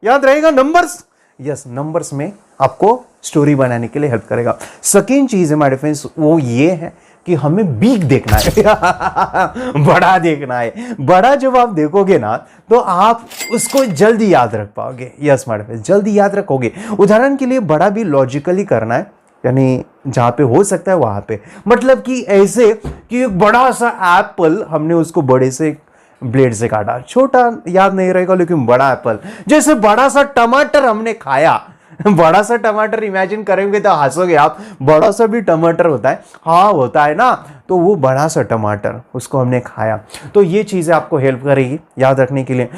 Speaker 1: याद रहेगा, नंबर्स, यस, नंबर्स में आपको स्टोरी बनाने के लिए हेल्प करेगा। सेकेंड चीज है माय फ्रेंड्स, वो ये है कि हमें बिग देखना है बड़ा देखना है। बड़ा जब आप देखोगे ना, तो आप उसको जल्दी याद रख पाओगे। यस माय फ्रेंड्स, जल्दी याद रखोगे। उदाहरण के लिए बड़ा भी लॉजिकली करना है, यानी जहाँ पे हो सकता है वहाँ पे, मतलब कि ऐसे कि एक बड़ा सा एप्पल हमने उसको बड़े से ब्लेड से काटा, छोटा याद नहीं रहेगा लेकिन बड़ा एप्पल। जैसे बड़ा सा टमाटर हमने खाया, बड़ा सा टमाटर इमेजिन करेंगे तो हंसोगे आप, बड़ा सा भी टमाटर होता है, हाँ होता है ना, तो वो बड़ा सा टमाटर, उसको हमने खाया। तो ये चीज़ें आपको हेल्प करेगी याद रखने के लिए।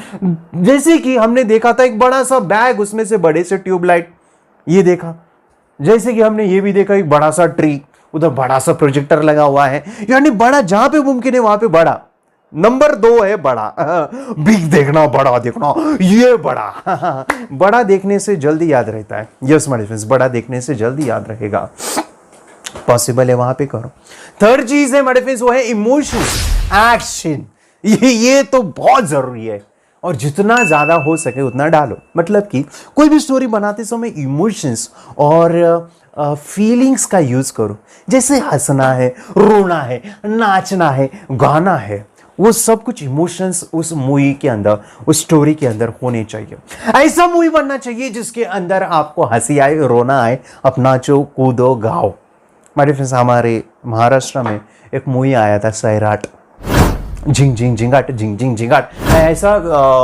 Speaker 1: जैसे कि हमने देखा था एक बड़ा सा बैग, उसमें से बड़े से ट्यूबलाइट, ये देखा। जैसे कि हमने ये भी देखा एक बड़ा सा ट्री, उधर बड़ा सा प्रोजेक्टर लगा हुआ है। यानी बड़ा जहां पे मुमकिन है वहां पे बड़ा। नंबर 2 है बड़ा बिग देखना, बड़ा देखना, ये बड़ा बड़ा देखने से जल्दी याद रहता है। यस माय फ्रेंड्स, बड़ा देखने से जल्दी याद रहेगा, पॉसिबल है वहां पे करो। थर्ड चीज है माय फ्रेंड्स, वो है इमोशंस, एक्शन। ये तो बहुत जरूरी है, और जितना ज्यादा हो सके उतना डालो। मतलब कि कोई भी स्टोरी बनाते समय इमोशंस और फीलिंग्स का यूज करो। जैसे हंसना है, रोना है, नाचना है, गाना है, वो सब कुछ इमोशंस उस मूवी के अंदर, उस स्टोरी के अंदर होने चाहिए। ऐसा मूवी बनना चाहिए जिसके अंदर आपको हंसी आए, रोना आए, आप नाचो, कूदो, गाओ। हमारे फ्रेंड्स, हमारे महाराष्ट्र में एक मूवी आया था सैराट, झिंग झिंग झिंगाट, झिंग झिंग झिंगाट, ऐसा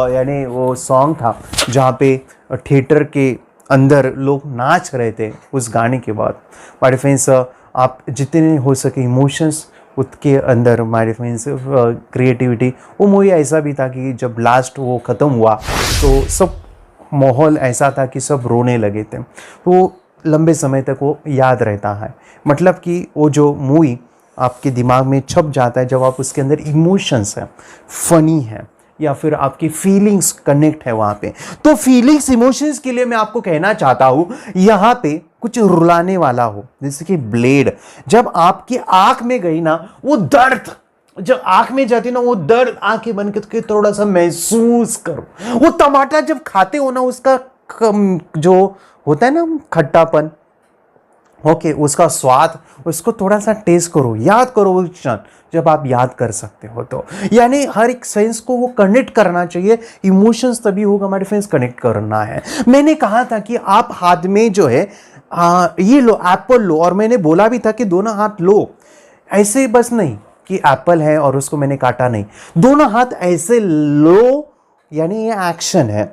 Speaker 1: यानी वो सॉन्ग था जहाँ पे थिएटर के अंदर लोग नाच रहे थे उस गाने के बाद। हमारे फ्रेंड्स, आप जितने हो सके इमोशंस उसके अंदर, हमारे फ्रेंड्स, क्रिएटिविटी। वो मूवी ऐसा भी था कि जब लास्ट वो ख़त्म हुआ तो सब माहौल ऐसा था कि सब रोने लगे थे। तो लंबे समय तक वो याद रहता है। मतलब कि वो जो मूवी आपके दिमाग में छप जाता है जब आप उसके अंदर इमोशंस है, फनी है, या फिर आपकी फीलिंग्स कनेक्ट है वहाँ पे। तो फीलिंग्स, इमोशंस के लिए मैं आपको कहना चाहता हूँ, यहाँ पे कुछ रुलाने वाला हो, जैसे कि ब्लेड जब आपकी आंख में गई ना, वो दर्द जब आंख में जाती ना, वो दर्द आंखें बंद करके थोड़ा सा महसूस करो। वो टमाटर जब खाते हो ना, उसका जो होता है ना खट्टापन, ओके, उसका स्वाद, उसको थोड़ा सा टेस्ट करो, याद करो वो क्षण जब आप याद कर सकते हो। तो यानी हर एक सेंस को वो कनेक्ट करना चाहिए। इमोशंस तभी होगा हमारे फ्रेंड्स, कनेक्ट करना है। मैंने कहा था कि आप हाथ में जो है ये लो, एप्पल लो, और मैंने बोला भी था कि दोनों हाथ लो। ऐसे बस नहीं कि एप्पल है और उसको मैंने काटा, नहीं, दोनों हाथ ऐसे लो, यानी ये एक्शन है।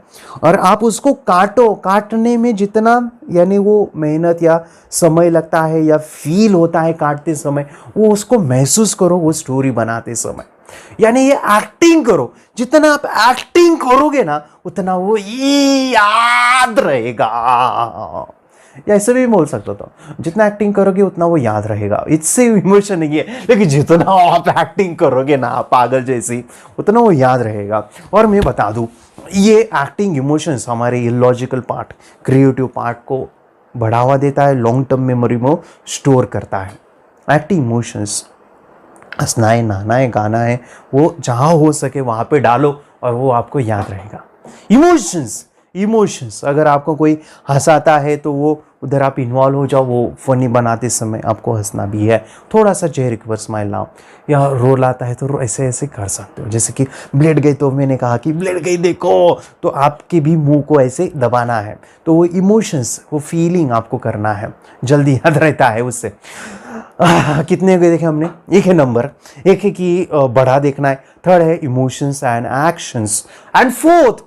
Speaker 1: और आप उसको काटो, काटने में जितना यानी वो मेहनत या समय लगता है या फील होता है काटते समय, वो उसको महसूस करो वो स्टोरी बनाते समय। यानी ये एक्टिंग करो, जितना आप एक्टिंग करोगे ना उतना वो याद रहेगा। या ऐसे भी बोल सकता था, जितना एक्टिंग करोगे उतना वो याद रहेगा। इससे इमोशन नहीं है, लेकिन जितना आप एक्टिंग करोगे ना पागल जैसी, उतना वो याद रहेगा। और मैं बता दूं, ये एक्टिंग, इमोशंस हमारे ये लॉजिकल पार्ट, क्रिएटिव पार्ट को बढ़ावा देता है, लॉन्ग टर्म मेमोरी में स्टोर करता है। एक्टिंग, इमोशंस हंसना है, नहाना है, गाना है, वो जहाँ हो सके वहाँ पे डालो और वो आपको याद रहेगा। इमोशंस, इमोशंस, अगर आपको कोई हंसाता है तो वो उधर आप इन्वॉल्व हो जाओ, वो फनी बनाते समय आपको हंसना भी है, थोड़ा सा चेहरे के ऊपर स्माइल लाओ। या रो लाता है तो ऐसे ऐसे कर सकते हो, जैसे कि ब्लेड गई तो मैंने कहा कि ब्लेड गई देखो, तो आपके भी मुंह को ऐसे दबाना है। तो वो इमोशंस, वो फीलिंग आपको करना है, जल्दी याद रहता है उससे। कितने के देखे हमने? एक है नंबर, एक है कि बढ़ा देखना है, थर्ड है emotions and actions, and fourth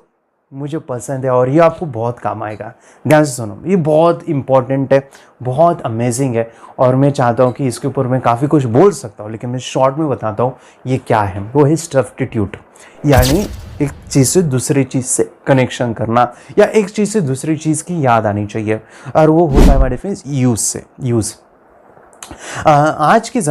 Speaker 1: मुझे पसंद है और ये आपको बहुत काम आएगा। ध्यान से सुनो, ये बहुत इंपॉर्टेंट है, बहुत अमेजिंग है, और मैं चाहता हूँ कि इसके ऊपर मैं काफ़ी कुछ बोल सकता हूँ, लेकिन मैं शॉर्ट में बताता हूँ ये क्या है। वो है सब्स्टिट्यूट, यानी एक चीज़ से दूसरी चीज़ से कनेक्शन करना, या एक चीज़ से दूसरी चीज़ की याद आनी चाहिए, और वो होता है हमारे डिफरेंस यूज़ से। यूज़ आज के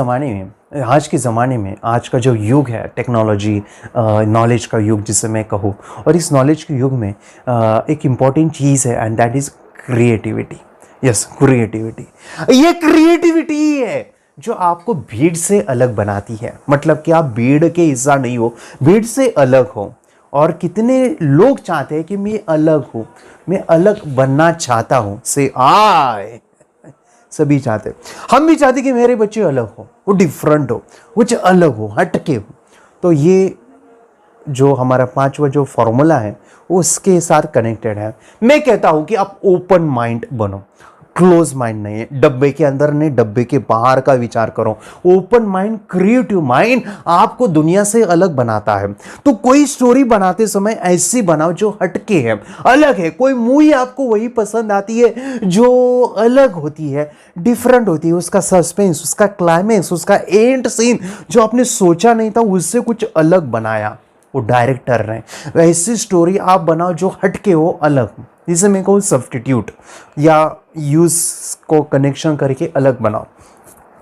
Speaker 1: ज़माने में आज का जो युग है, टेक्नोलॉजी, नॉलेज का युग जिसे मैं कहूँ, और इस नॉलेज के युग में एक इम्पॉर्टेंट चीज़ है, and that is creativity. Yes, creativity. ये क्रिएटिविटी ही है जो आपको भीड़ से अलग बनाती है। मतलब कि आप भीड़ के हिस्सा नहीं हो, भीड़ से अलग हो। और कितने लोग चाहते हैं कि मैं अलग हूँ, मैं अलग बनना चाहता हूँ, से आए सभी चाहते, हम भी चाहते कि मेरे बच्चे अलग हो, वो डिफरेंट हो, कुछ अलग हो, हटके हो। तो ये जो हमारा 5वां जो फॉर्मूला है वो उसके साथ कनेक्टेड है। मैं कहता हूं कि आप ओपन माइंड बनो, क्लोज माइंड नहीं है, डब्बे के अंदर नहीं, डब्बे के बाहर का विचार करो। ओपन माइंड, क्रिएटिव माइंड आपको दुनिया से अलग बनाता है। तो कोई स्टोरी बनाते समय ऐसी बनाओ जो हटके है, अलग है। कोई मूवी आपको वही पसंद आती है जो अलग होती है, डिफरेंट होती है, उसका सस्पेंस, उसका क्लाइमेक्स, उसका एंड सीन जो आपने सोचा नहीं था, उससे कुछ अलग बनाया वो डायरेक्टर ने। ऐसी स्टोरी आप बनाओ जो हटके हो, अलग, जिसे मैं कहूँ सब्स्टिट्यूट, या यूज को कनेक्शन करके अलग बनाओ।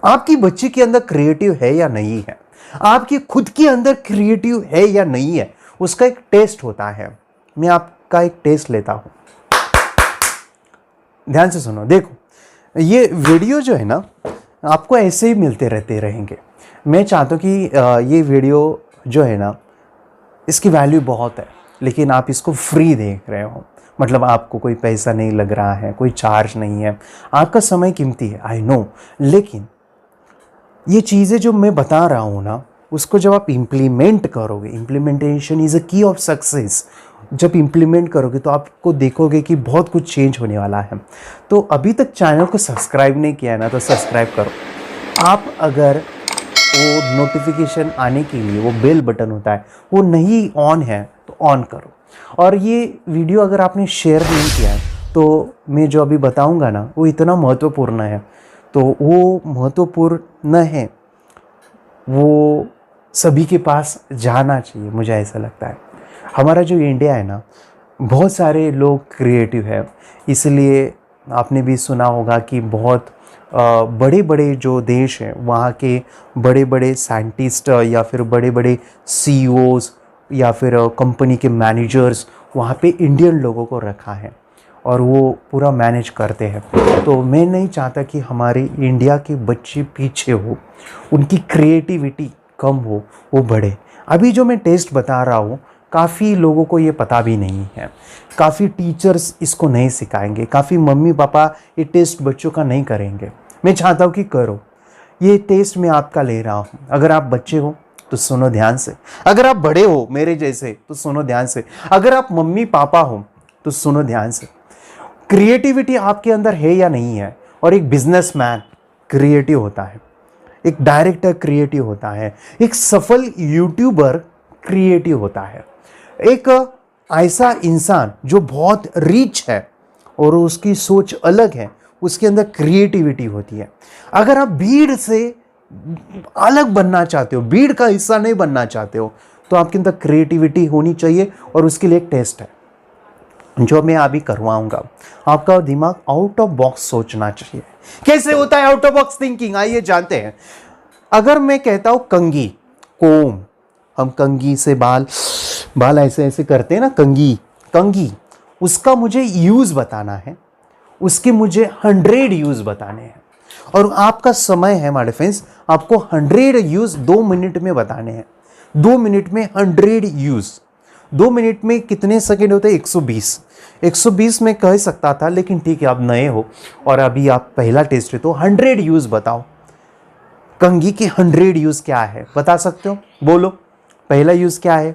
Speaker 1: आपकी बच्ची के अंदर क्रिएटिव है या नहीं है, आपकी खुद के अंदर क्रिएटिव है या नहीं है, उसका एक टेस्ट होता है। मैं आपका एक टेस्ट लेता हूं, ध्यान से सुनो। देखो, ये वीडियो जो है ना, आपको ऐसे ही मिलते रहते रहेंगे। मैं चाहता हूँ कि ये वीडियो जो है ना, इसकी वैल्यू बहुत है, लेकिन आप इसको फ्री देख रहे हो, मतलब आपको कोई पैसा नहीं लग रहा है, कोई चार्ज नहीं है, आपका समय कीमती है, आई नो। लेकिन ये चीज़ें जो मैं बता रहा हूँ ना, उसको जब आप इम्प्लीमेंट करोगे, इम्प्लीमेंटेशन इज़ अ की ऑफ सक्सेस। जब इम्प्लीमेंट करोगे तो आपको देखोगे कि बहुत कुछ चेंज होने वाला है। तो अभी तक चैनल को सब्सक्राइब नहीं किया है ना, तो सब्सक्राइब करो। आप अगर वो नोटिफिकेशन आने के लिए वो बेल बटन होता है, वो नहीं ऑन है तो ऑन करो। और ये वीडियो अगर आपने शेयर नहीं किया है, तो मैं जो अभी बताऊंगा ना, वो इतना महत्वपूर्ण है। तो वो महत्वपूर्ण है, वो सभी के पास जाना चाहिए, मुझे ऐसा लगता है। हमारा जो इंडिया है ना, बहुत सारे लोग क्रिएटिव है, इसलिए आपने भी सुना होगा कि बहुत बड़े बड़े जो देश हैं, वहाँ के बड़े बड़े साइंटिस्ट या फिर बड़े बड़े सीईओज़ या फिर कंपनी के मैनेजर्स, वहाँ पे इंडियन लोगों को रखा है और वो पूरा मैनेज करते हैं। तो मैं नहीं चाहता कि हमारे इंडिया के बच्चे पीछे हो, उनकी क्रिएटिविटी कम हो, वो बढ़े। अभी जो मैं टेस्ट बता रहा हूँ, काफ़ी लोगों को ये पता भी नहीं है, काफ़ी टीचर्स इसको नहीं सिखाएंगे, काफ़ी मम्मी पापा ये टेस्ट बच्चों का नहीं करेंगे। मैं चाहता हूँ कि करो, ये टेस्ट मैं आपका ले रहा हूँ। अगर आप बच्चे हो तो सुनो ध्यान से, अगर आप बड़े हो मेरे जैसे तो सुनो ध्यान से, अगर आप मम्मी पापा हो तो सुनो ध्यान से। क्रिएटिविटी आपके अंदर है या नहीं है? और एक बिजनेसमैन क्रिएटिव होता है, एक डायरेक्टर क्रिएटिव होता है, एक सफल यूट्यूबर क्रिएटिव होता है, एक ऐसा इंसान जो बहुत रिच है और उसकी सोच अलग है, उसके अंदर क्रिएटिविटी होती है। अगर आप भीड़ से अलग बनना चाहते हो, भीड़ का हिस्सा नहीं बनना चाहते हो, तो आपके अंदर क्रिएटिविटी होनी चाहिए और उसके लिए एक टेस्ट है जो मैं अभी करवाऊंगा। आपका दिमाग आउट ऑफ बॉक्स सोचना चाहिए। कैसे होता है आउट ऑफ बॉक्स थिंकिंग, आइए जानते हैं। अगर मैं कहता हूं कंघी, कोम, हम कंघी से बाल ऐसे ऐसे करते हैं ना, कंघी, उसका मुझे यूज बताना है, उसके मुझे 100 यूज बताने हैं। और आपका समय है माय फ्रेंड्स, आपको 100 यूज 2 मिनट में बताने हैं। 2 मिनट में 100 यूज। 2 मिनट में कितने सेकेंड होते हैं? 120। 120 में कह सकता था, लेकिन ठीक है, आप नए हो और अभी आप पहला टेस्ट है, तो 100 यूज बताओ। कंघी के 100 यूज क्या है बता सकते हो? बोलो, पहला यूज क्या है?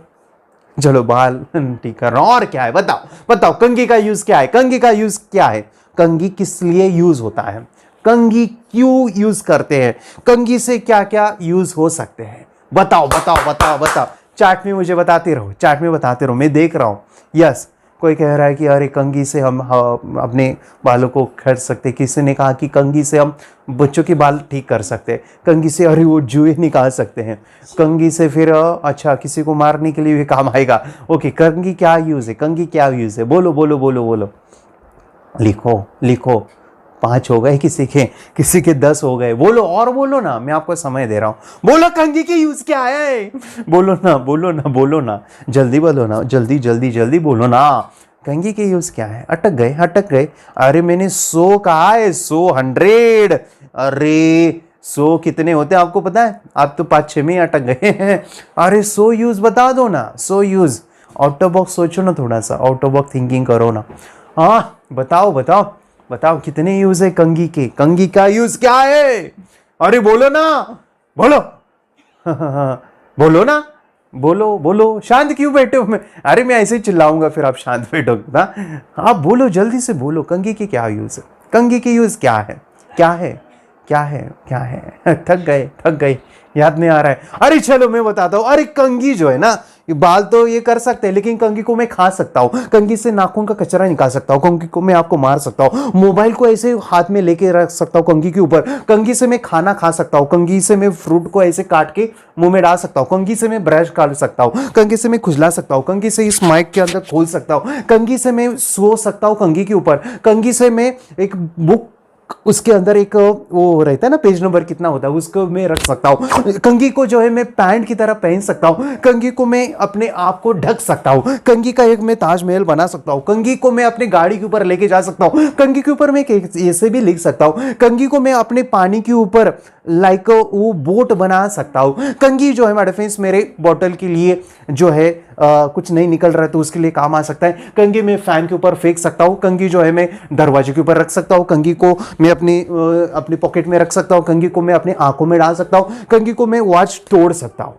Speaker 1: चलो बाल ठीक कर रहा हूं, और क्या है बताओ, बताओ कंघी का यूज क्या है? कंघी का यूज क्या है? कंघी किस लिए यूज होता है? कंघी क्यों यूज करते हैं? कंघी से क्या क्या यूज हो सकते हैं? बताओ बताओ बताओ बताओ। चैट में मुझे बताते रहो, चैट में बताते रहो, मैं देख रहा हूं। यस, कोई कह रहा है कि अरे कंघी से हम अपने बालों को खींच सकते। किसी ने कहा कि कंघी से हम बच्चों के बाल ठीक कर सकते हैं। कंघी से अरे वो जुए निकाल सकते हैं। कंघी से फिर अच्छा किसी को मारने के लिए भी काम आएगा। ओके, कंघी क्या यूज़ है? कंघी क्या यूज़ है? बोलो बोलो बोलो बोलो, लिखो लिखो। 5 हो गए किसी के 10 हो गए। बोलो और बोलो ना, मैं आपको समय दे रहा हूं। बोलो कंघी की यूज क्या है? बोलो ना बोलो ना बोलो ना, जल्दी बोलो ना, जल्दी जल्दी जल्दी बोलो ना। कंघी के यूज क्या है? अटक गए अटक गए। अरे मैंने 100 कहा है, 100 100। अरे 100 कितने होते हैं आपको पता है? आप तो 5-6 में ही अटक गए हैं। अरे 100 यूज बता दो ना, 100 यूज। आउट ऑफ बॉक्स सोचो ना, थोड़ा सा आउट ऑफ बॉक्स थिंकिंग करो ना। हाँ बताओ बताओ बताओ, कितने यूज है कंघी के? कंघी का यूज क्या है? अरे बोलो ना, बोलो बोलो ना, बोलो बोलो। शांत क्यों बैठे हो? अरे मैं ऐसे ही चिल्लाऊंगा फिर आप शांत बैठोगे ना। आप बोलो, जल्दी से बोलो, कंघी के क्या यूज है? कंघी के यूज क्या है? क्या है? क्या है? क्या है? थक गए, याद नहीं आ रहा है। अरे चलो मैं बताता हूँ। अरे कंघी जो है ना, बाल तो ये कर सकते हैं, लेकिन कंघी को मैं खा सकता हूँ। कंघी से नाखून का कचरा निकाल सकता हूँ। कंघी को मैं आपको मार सकता हूँ। मोबाइल को ऐसे हाथ में लेके रख सकता हूँ कंघी के ऊपर। कंघी से मैं खाना खा सकता हूँ। कंघी से मैं फ्रूट को ऐसे काट के मुंह में डाल सकता हूँ। कंघी से मैं ब्रश काट सकता हूँ। कंघी से मैं खुजला सकता हूँ। कंघी से इस माइक के अंदर खोल सकता हूँ। कंघी से मैं सो सकता हूँ कंघी के ऊपर। कंघी से मैं एक बुक, उसके अंदर एक वो रहता है ना, पेज नंबर कितना होता है, उसको मैं रख सकता हूँ। कंघी को जो है मैं पैंट की तरह पहन सकता हूँ। कंघी को मैं अपने आप को ढक सकता हूँ। कंघी का एक मैं ताजमहल बना सकता हूँ। कंघी को मैं अपने गाड़ी के ऊपर लेके जा सकता हूँ। कंघी के ऊपर मैं ऐसे भी लिख सकता हूँ। कंघी को मैं अपने पानी के ऊपर लाइक वो बोट बना सकता हूँ। कंघी जो है हमारे फ्रेंड्स, मेरे बॉटल के लिए जो है कुछ नहीं निकल रहा है तो उसके लिए काम आ सकता है। कंघी मैं फैन के ऊपर फेंक सकता हूँ। कंघी जो है मैं दरवाजे के ऊपर रख सकता हूँ। कंघी को मैं अपनी पॉकेट में रख सकता हूँ। कंघी को मैं अपनी आंखों में डाल सकता हूँ। कंघी को मैं वॉच तोड़ सकता हूँ।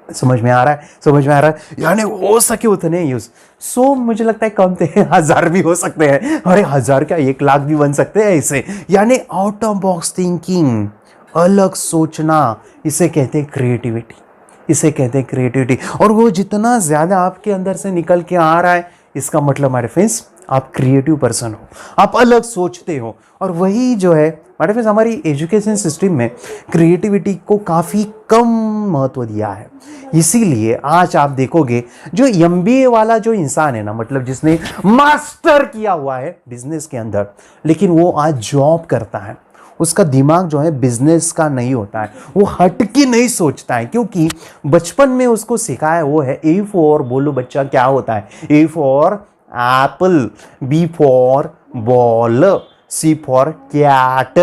Speaker 1: समझ में आ रहा है? समझ में आ रहा है? यानी हो सके उतने यूज। मुझे लगता है कम थे, 1000 भी हो सकते हैं। अरे 1000 क्या, 1 लाख भी बन सकते हैं ऐसे। यानी आउट ऑफ बॉक्स थिंकिंग, अलग सोचना, इसे कहते हैं क्रिएटिविटी। इसे कहते हैं क्रिएटिविटी। और वो जितना ज्यादा आपके अंदर से निकल के आ रहा है, इसका मतलब हमारे फ्रेंड्स आप क्रिएटिव पर्सन हो, आप अलग सोचते हो। और वही जो है हमारे फ्रेंड्स, हमारी एजुकेशन सिस्टम में क्रिएटिविटी को काफ़ी कम महत्व दिया है। इसीलिए आज आप देखोगे जो MBA वाला जो इंसान है ना, मतलब जिसने मास्टर किया हुआ है बिजनेस के अंदर, लेकिन वो आज जॉब करता है, उसका दिमाग जो है बिजनेस का नहीं होता है। वो हटके नहीं सोचता है, क्योंकि बचपन में उसको सिखाया वो है A फॉर, बोलो बच्चा क्या होता है? A for apple, B for ball, C for cat.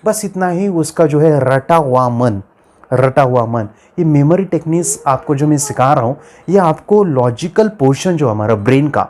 Speaker 1: बस इतना ही उसका जो है रटा हुआ मन। ये मेमोरी टेक्निक्स आपको जो मैं सिखा रहा हूँ, ये आपको लॉजिकल पोर्शन जो हमारा ब्रेन का,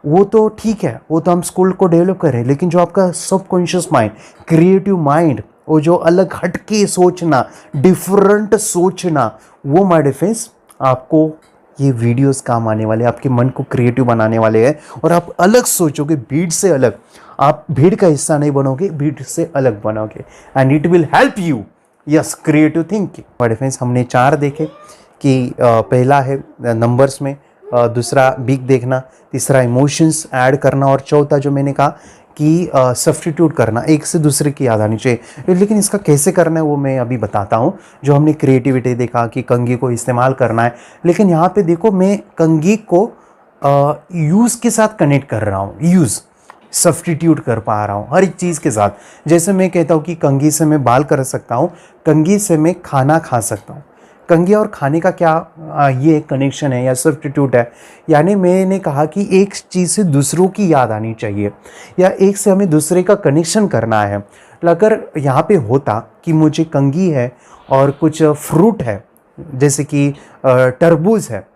Speaker 1: वो तो ठीक है, वो तो हम स्कूल को डेवलप कर रहे हैं, लेकिन जो आपका सबकॉन्शियस माइंड, क्रिएटिव माइंड, वो जो अलग हटके सोचना, डिफरेंट सोचना, वो माय डिफेंस आपको ये वीडियोस काम आने वाले, आपके मन को क्रिएटिव बनाने वाले हैं। और आप अलग सोचोगे, भीड़ से अलग। आप भीड़ का हिस्सा नहीं बनोगे, भीड़ से अलग बनोगे, and it will help you. Yes, creative thinking. My defence हमने 4 देखे कि पहला है नंबर्स में, दूसरा बिग देखना, तीसरा इमोशंस ऐड करना, और चौथा जो मैंने कहा कि सब्स्टिट्यूट करना, एक से दूसरे की याद आनी चाहिए। लेकिन इसका कैसे करना है वो मैं अभी बताता हूँ। जो हमने क्रिएटिविटी देखा कि कंघी को इस्तेमाल करना है, लेकिन यहाँ पे देखो मैं कंघी को यूज़ के साथ कनेक्ट कर रहा हूँ, यूज़ सब्स्टिट्यूट कर पा रहा हूँ हर एक चीज़ के साथ। जैसे मैं कहता हूँ कि कंघी से मैं बाल कर सकता हूँ, कंघी से मैं खाना खा सकता हूँ। कंघी और खाने का क्या ये कनेक्शन है या सब्स्टिट्यूट है? यानी मैंने कहा कि एक चीज़ से दूसरों की याद आनी चाहिए, या एक से हमें दूसरे का कनेक्शन करना है। अगर यहाँ पे होता कि मुझे कंगी है और कुछ फ्रूट है, जैसे कि तरबूज है,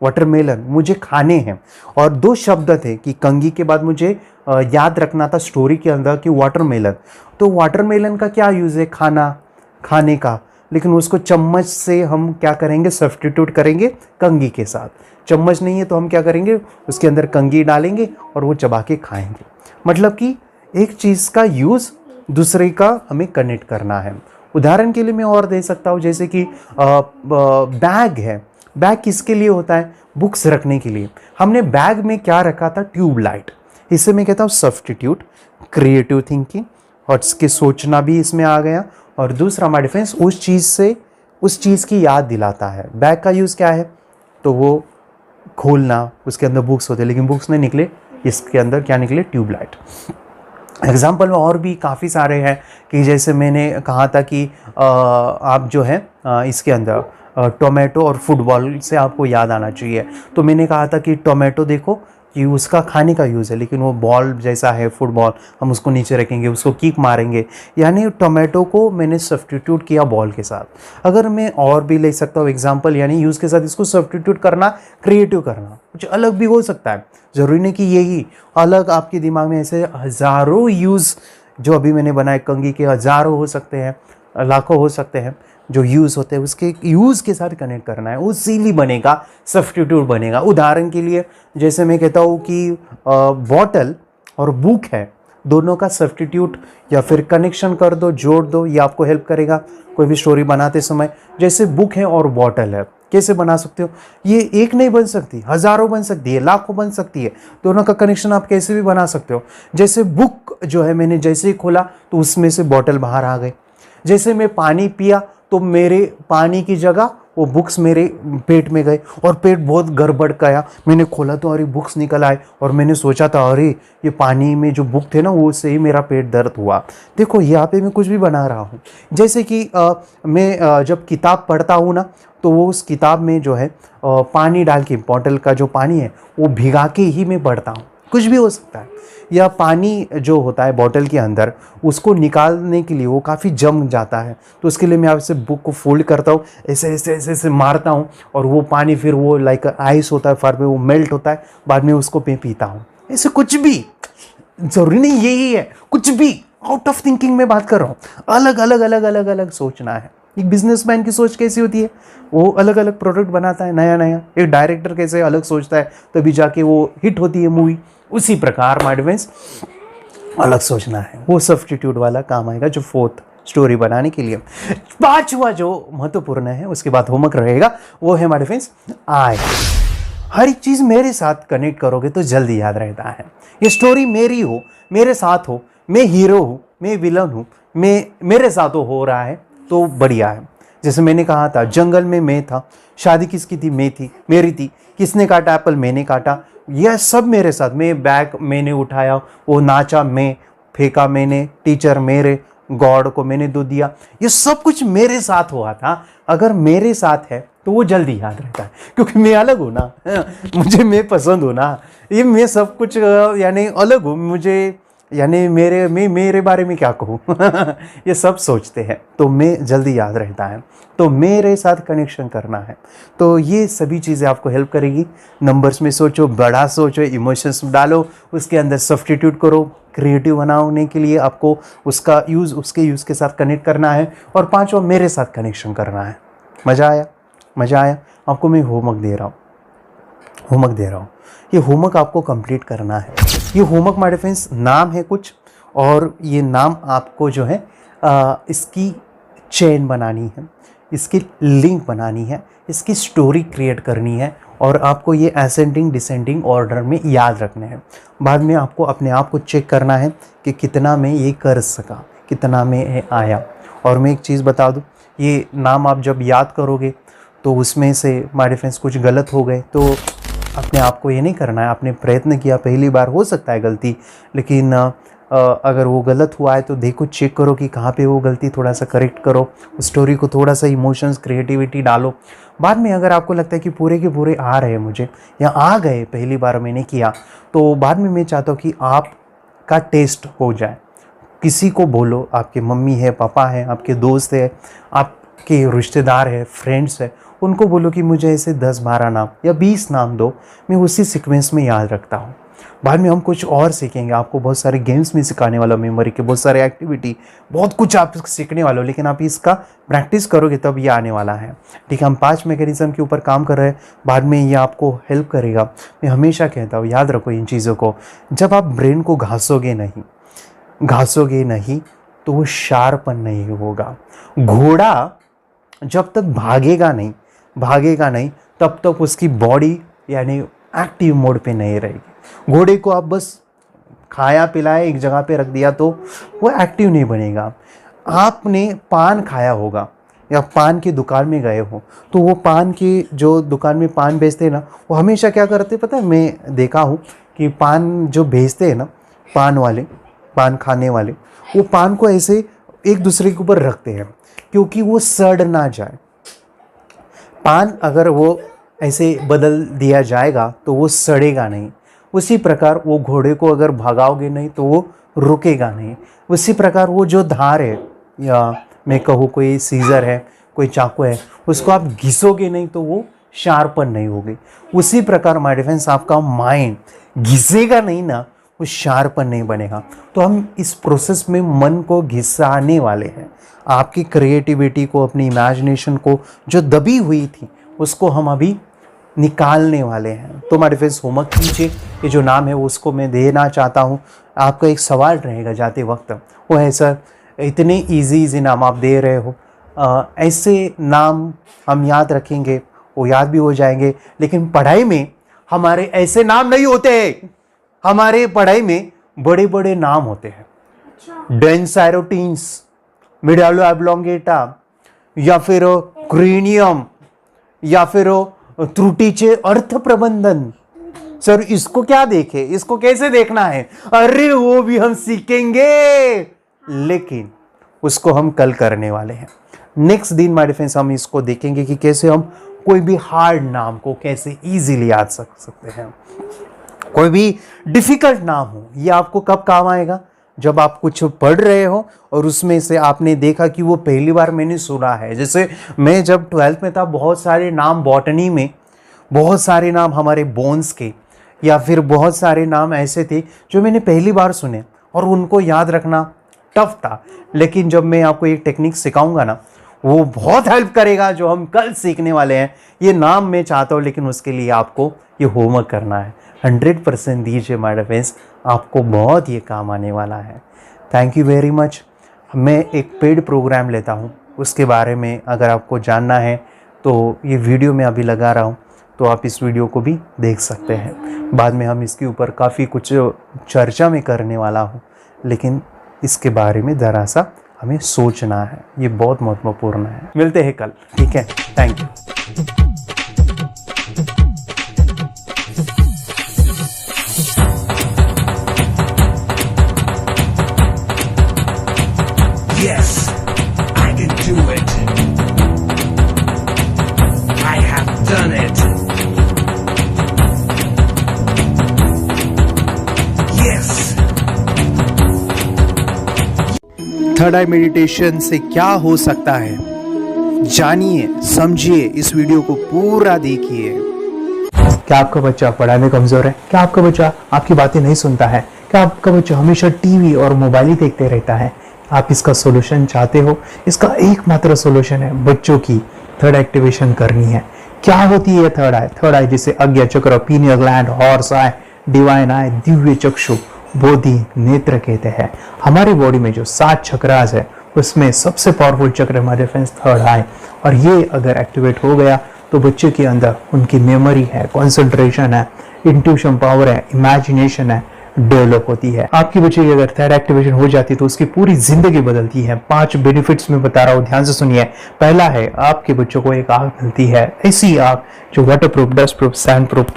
Speaker 1: वाटरमेलन मुझे खाने हैं, और दो शब्द थे कि कंगी के बाद मुझे याद रखना था स्टोरी के अंदर कि वाटरमेलन, तो वाटरमेलन का क्या यूज़ है, खाने का, लेकिन उसको चम्मच से हम क्या करेंगे, सब्स्टिट्यूट करेंगे कंगी के साथ। चम्मच नहीं है तो हम क्या करेंगे, उसके अंदर कंगी डालेंगे और वो चबा के खाएंगे। मतलब कि एक चीज़ का यूज़ दूसरे का हमें कनेक्ट करना है। उदाहरण के लिए मैं और दे सकता हूँ, जैसे कि बैग है। बैग किसके लिए होता है, बुक्स रखने के लिए। हमने बैग में क्या रखा था, ट्यूबलाइट। इससे मैं कहता हूँ सब्स्टिट्यूट, क्रिएटिव थिंकिंग, और इसके सोचना भी इसमें आ गया। और दूसरा हमारा डिफरेंस उस चीज़ की याद दिलाता है। बैग का यूज़ क्या है, तो वो खोलना, उसके अंदर बुक्स होते हैं, लेकिन बुक्स नहीं निकले, इसके अंदर क्या निकले, ट्यूबलाइट। एग्जाम्पल में और भी काफ़ी सारे हैं कि जैसे मैंने कहा था कि आप जो है इसके अंदर टोमेटो और फुटबॉल से आपको याद आना चाहिए। तो मैंने कहा था कि टोमेटो देखो कि उसका खाने का यूज़ है, लेकिन वो बॉल जैसा है फुटबॉल, हम उसको नीचे रखेंगे, उसको किक मारेंगे, यानी टोमेटो को मैंने सब्स्टिट्यूट किया बॉल के साथ। अगर मैं और भी ले सकता हूँ एग्जांपल, यानी यूज़ के साथ इसको सब्स्टिट्यूट करना, क्रिएटिव करना, कुछ अलग भी हो सकता है। ज़रूरी नहीं कि यही अलग, आपके दिमाग में ऐसे हज़ारों यूज़ जो अभी मैंने बनाए, कंगी के हज़ारों हो सकते हैं, लाखों हो सकते हैं जो यूज़ होते हैं, उसके यूज़ के साथ कनेक्ट करना है, उसीलिए बनेगा, सब्स्टिट्यूट बनेगा। उदाहरण के लिए जैसे मैं कहता हूँ कि बॉटल और बुक है, दोनों का सब्स्टिट्यूट या फिर कनेक्शन कर दो, जोड़ दो, ये आपको हेल्प करेगा कोई भी स्टोरी बनाते समय। जैसे बुक है और बॉटल है, कैसे बना सकते हो, ये एक नहीं बन सकती, हज़ारों बन सकती है, लाखों बन सकती है, दोनों का कनेक्शन आप कैसे भी बना सकते हो। जैसे बुक जो है, मैंने जैसे ही खोला तो उसमें से बॉटल बाहर आ गई। जैसे मैं पानी पिया तो मेरे पानी की जगह वो बुक्स मेरे पेट में गए, और पेट बहुत गड़बड़ गया, मैंने खोला तो अरे बुक्स निकल आए, और मैंने सोचा था अरे ये पानी में जो बुक थे ना, वो से ही मेरा पेट दर्द हुआ। देखो यहाँ पे मैं कुछ भी बना रहा हूँ। जैसे कि मैं जब किताब पढ़ता हूँ ना, तो वो उस किताब में जो है पानी डाल के, बॉटल का जो पानी है वो भिगा के ही मैं पढ़ता हूँ। कुछ भी हो सकता है, या पानी जो होता है बॉटल के अंदर, उसको निकालने के लिए वो काफ़ी जम जाता है, तो उसके लिए मैं आपसे बुक को फोल्ड करता हूँ, ऐसे ऐसे ऐसे ऐसे मारता हूँ, और वो पानी फिर वो लाइक आइस होता है फार में, वो मेल्ट होता है, बाद में उसको मैं पीता हूँ। ऐसे कुछ भी, ज़रूरी नहीं यही है, कुछ भी आउट ऑफ थिंकिंग में बात कर रहा हूँ। अलग अलग अलग अलग अलग सोचना है। एक बिजनेसमैन की सोच कैसी होती है, वो अलग अलग प्रोडक्ट बनाता है नया नया। एक डायरेक्टर कैसे अलग सोचता है, तभी जाके वो हिट होती है मूवी। उसी प्रकार माइडवेंस अलग सोचना है, वो सब्स्टिट्यूट वाला काम आएगा जो फोर्थ स्टोरी बनाने के लिए। पांचवा जो महत्वपूर्ण है, उसके बाद होमवर्क रहेगा, वो है हमारे फ्रेंड्स आय। हर एक चीज़ मेरे साथ कनेक्ट करोगे तो जल्दी याद रहता है। ये स्टोरी मेरी हो, मेरे साथ हो, मैं हीरो हूँ, मैं विलन हूँ, मेरे साथ हो रहा है तो बढ़िया है। जैसे मैंने कहा था, जंगल में मैं था, शादी किसकी थी, मैं थी, मेरी थी, किसने काटा एप्पल, मैंने काटा, यह सब मेरे साथ। मैं बैग मैंने उठाया, वो नाचा मैं, फेंका मैंने, टीचर मेरे, गॉड को मैंने दूध दिया, ये सब कुछ मेरे साथ हुआ था। अगर मेरे साथ है तो वो जल्दी याद रहता है, क्योंकि मैं अलग हूँ ना, मुझे मैं पसंद हूँ ना, ये मैं सब कुछ यानी अलग हूँ, मुझे यानी मेरे बारे में क्या कहूँ ये सब सोचते हैं, तो मैं जल्दी याद रहता है। तो मेरे साथ कनेक्शन करना है, तो ये सभी चीज़ें आपको हेल्प करेगी। नंबर्स में सोचो, बड़ा सोचो, इमोशंस डालो, उसके अंदर सब्स्टिट्यूट करो। क्रिएटिव बनाने के लिए आपको उसका यूज़, उसके यूज़ के साथ कनेक्ट करना है। और पांचवा, मेरे साथ कनेक्शन करना है। मज़ा आया, मज़ा आया। आपको मैं होमवर्क दे रहा हूँ, ये होमवर्क आपको कंप्लीट करना है। ये होमवर्क माय फ्रेंड्स नाम है कुछ, और ये नाम आपको जो है इसकी चेन बनानी है, इसकी लिंक बनानी है, इसकी स्टोरी क्रिएट करनी है, और आपको ये असेंडिंग डिसेंडिंग ऑर्डर में याद रखने हैं। बाद में आपको अपने आप को चेक करना है कि कितना मैं ये कर सका, कितना मैं ये आया। और मैं एक चीज़ बता दूँ, ये नाम आप जब याद करोगे तो उसमें से माय फ्रेंड्स कुछ गलत हो गए तो अपने आप को ये नहीं करना है। आपने प्रयत्न किया, पहली बार हो सकता है गलती, लेकिन अगर वो गलत हुआ है तो देखो, चेक करो कि कहाँ पे वो गलती, थोड़ा सा करेक्ट करो, स्टोरी को थोड़ा सा इमोशंस, क्रिएटिविटी डालो। बाद में अगर आपको लगता है कि पूरे के पूरे आ रहे हैं मुझे, या आ गए पहली बार मैंने किया, तो बाद में मैं चाहता हूँ कि आपका टेस्ट हो जाए, किसी को बोलो, आपके मम्मी है, पापा है, आपके दोस्त है, आपके रिश्तेदार है, फ्रेंड्स है, उनको बोलो कि मुझे ऐसे 10-12 नाम या 20 नाम दो, मैं उसी सीक्वेंस में याद रखता हूँ। बाद में हम कुछ और सीखेंगे, आपको बहुत सारे गेम्स में सिखाने वाला, मेमोरी के बहुत सारे एक्टिविटी, बहुत कुछ आप सीखने वाले हो, लेकिन आप इसका प्रैक्टिस करोगे तब ये आने वाला है। ठीक है, हम 5 मैकेनिज्म के ऊपर काम कर रहे हैं, बाद में ये आपको हेल्प करेगा। मैं हमेशा कहता हूँ याद रखो इन चीज़ों को, जब आप ब्रेन को घासोगे नहीं तो वो शार्पन नहीं होगा। घोड़ा जब तक भागेगा नहीं तब तक उसकी बॉडी यानी एक्टिव मोड पे नहीं रहेगी। घोड़े को आप बस खाया पिलाया एक जगह पे रख दिया तो वो एक्टिव नहीं बनेगा। आपने पान खाया होगा या पान की दुकान में गए हो तो वो पान की जो दुकान में पान बेचते हैं ना, वो हमेशा क्या करते पता है, मैं देखा हूँ कि पान जो बेचते हैं ना, पान खाने वाले, वो पान को ऐसे एक दूसरे के ऊपर रखते हैं क्योंकि वो सड़ ना जाए। पान अगर वो ऐसे बदल दिया जाएगा तो वो सड़ेगा नहीं। उसी प्रकार वो घोड़े को अगर भगाओगे नहीं तो वो रुकेगा नहीं। उसी प्रकार वो जो धार है, या मैं कहूँ कोई सीज़र है, कोई चाकू है, उसको आप घिसोगे नहीं तो वो शार्पन नहीं होगी। उसी प्रकार माय डिफेंस आपका माइंड घिसेगा नहीं ना, वो शार्पन नहीं बनेगा। तो हम इस प्रोसेस में मन को घिसाने वाले हैं, आपकी क्रिएटिविटी को, अपनी इमेजिनेशन को जो दबी हुई थी उसको हम अभी निकालने वाले हैं। तो माय डिफेंस होमवर्क कीजिए, ये जो नाम है वो उसको मैं देना चाहता हूँ। आपका एक सवाल रहेगा जाते वक्त, वो है सर इतने इजी नाम आप दे रहे हो, ऐसे नाम हम याद रखेंगे, वो याद भी हो जाएंगे, लेकिन पढ़ाई में हमारे ऐसे नाम नहीं होते। हमारे पढ़ाई में बड़े बड़े नाम होते हैं, डेंसाइरोटीन्स, मिडालो एब्लोंगेटा, या फिर क्रीनियम, या फिर त्रुटिचे अर्थ प्रबंधन। सर इसको क्या देखे, इसको कैसे देखना है? अरे वो भी हम सीखेंगे, लेकिन उसको हम कल करने वाले हैं। नेक्स्ट दिन माय डिफेंस हम इसको देखेंगे कि कैसे हम कोई भी हार्ड नाम को कैसे इजीली याद सकते हैं। कोई भी डिफिकल्ट नाम हो, ये आपको कब काम आएगा? जब आप कुछ पढ़ रहे हो और उसमें से आपने देखा कि वो पहली बार मैंने सुना है। जैसे मैं जब 12th में था, बहुत सारे नाम बॉटनी में, बहुत सारे नाम हमारे बोन्स के, या फिर बहुत सारे नाम ऐसे थे जो मैंने पहली बार सुने और उनको याद रखना टफ था। लेकिन जब मैं आपको एक टेक्निक सिखाऊंगा ना, वो बहुत हेल्प करेगा, जो हम कल सीखने वाले हैं। ये नाम मैं चाहता हूँ, लेकिन उसके लिए आपको ये होमवर्क करना है। 100% दीजिए माय डिफेंस, आपको बहुत ये काम आने वाला है। Thank you very much. मैं एक पेड प्रोग्राम लेता हूँ, उसके बारे में अगर आपको जानना है तो ये वीडियो मैं अभी लगा रहा हूँ, तो आप इस वीडियो को भी देख सकते हैं। बाद में हम इसके ऊपर काफ़ी कुछ चर्चा में करने वाला हूँ, लेकिन इसके बारे में ज़रा सा हमें सोचना है, ये बहुत महत्वपूर्ण है। मिलते हैं कल, ठीक है? Thank you.
Speaker 2: Yes, I can do it. I have done it. Yes.
Speaker 1: Third I meditation से क्या हो सकता है, जानिए, समझिए, इस वीडियो को पूरा देखिए। क्या आपका बच्चा पढ़ाई में कमजोर है? क्या आपका बच्चा आपकी बातें नहीं सुनता है? क्या आपका बच्चा हमेशा टीवी और मोबाइल ही देखते रहता है? आप इसका सोल्यूशन चाहते हो? इसका एकमात्र सोल्यूशन है बच्चों की थर्ड एक्टिवेशन करनी है। क्या होती है थर्ड आई? थर्ड आई जिसे Ajna chakra, pineal gland, Horus eye, divine eye, दिव्य चक्षु, बोधि नेत्र कहते हैं। हमारी बॉडी में जो 7 चक्रास है उसमें सबसे पावरफुल चक्र हमारे फ्रेंड्स थर्ड आई, और ये अगर एक्टिवेट हो गया तो बच्चे के अंदर उनकी मेमोरी है, कंसंट्रेशन है, इंट्यूशन पावर है, इमेजिनेशन है, डेवलप होती है। आपकी बच्चे की अगर थर्ड एक्टिवेशन हो जाती है तो उसकी पूरी जिंदगी बदलती है। 5 बेनिफिट्स में बता रहा हूँ, ध्यान से सुनिए। पहला है, आपके बच्चों को एक आग मिलती है, ऐसी आग जो waterproof, dustproof, sandproof,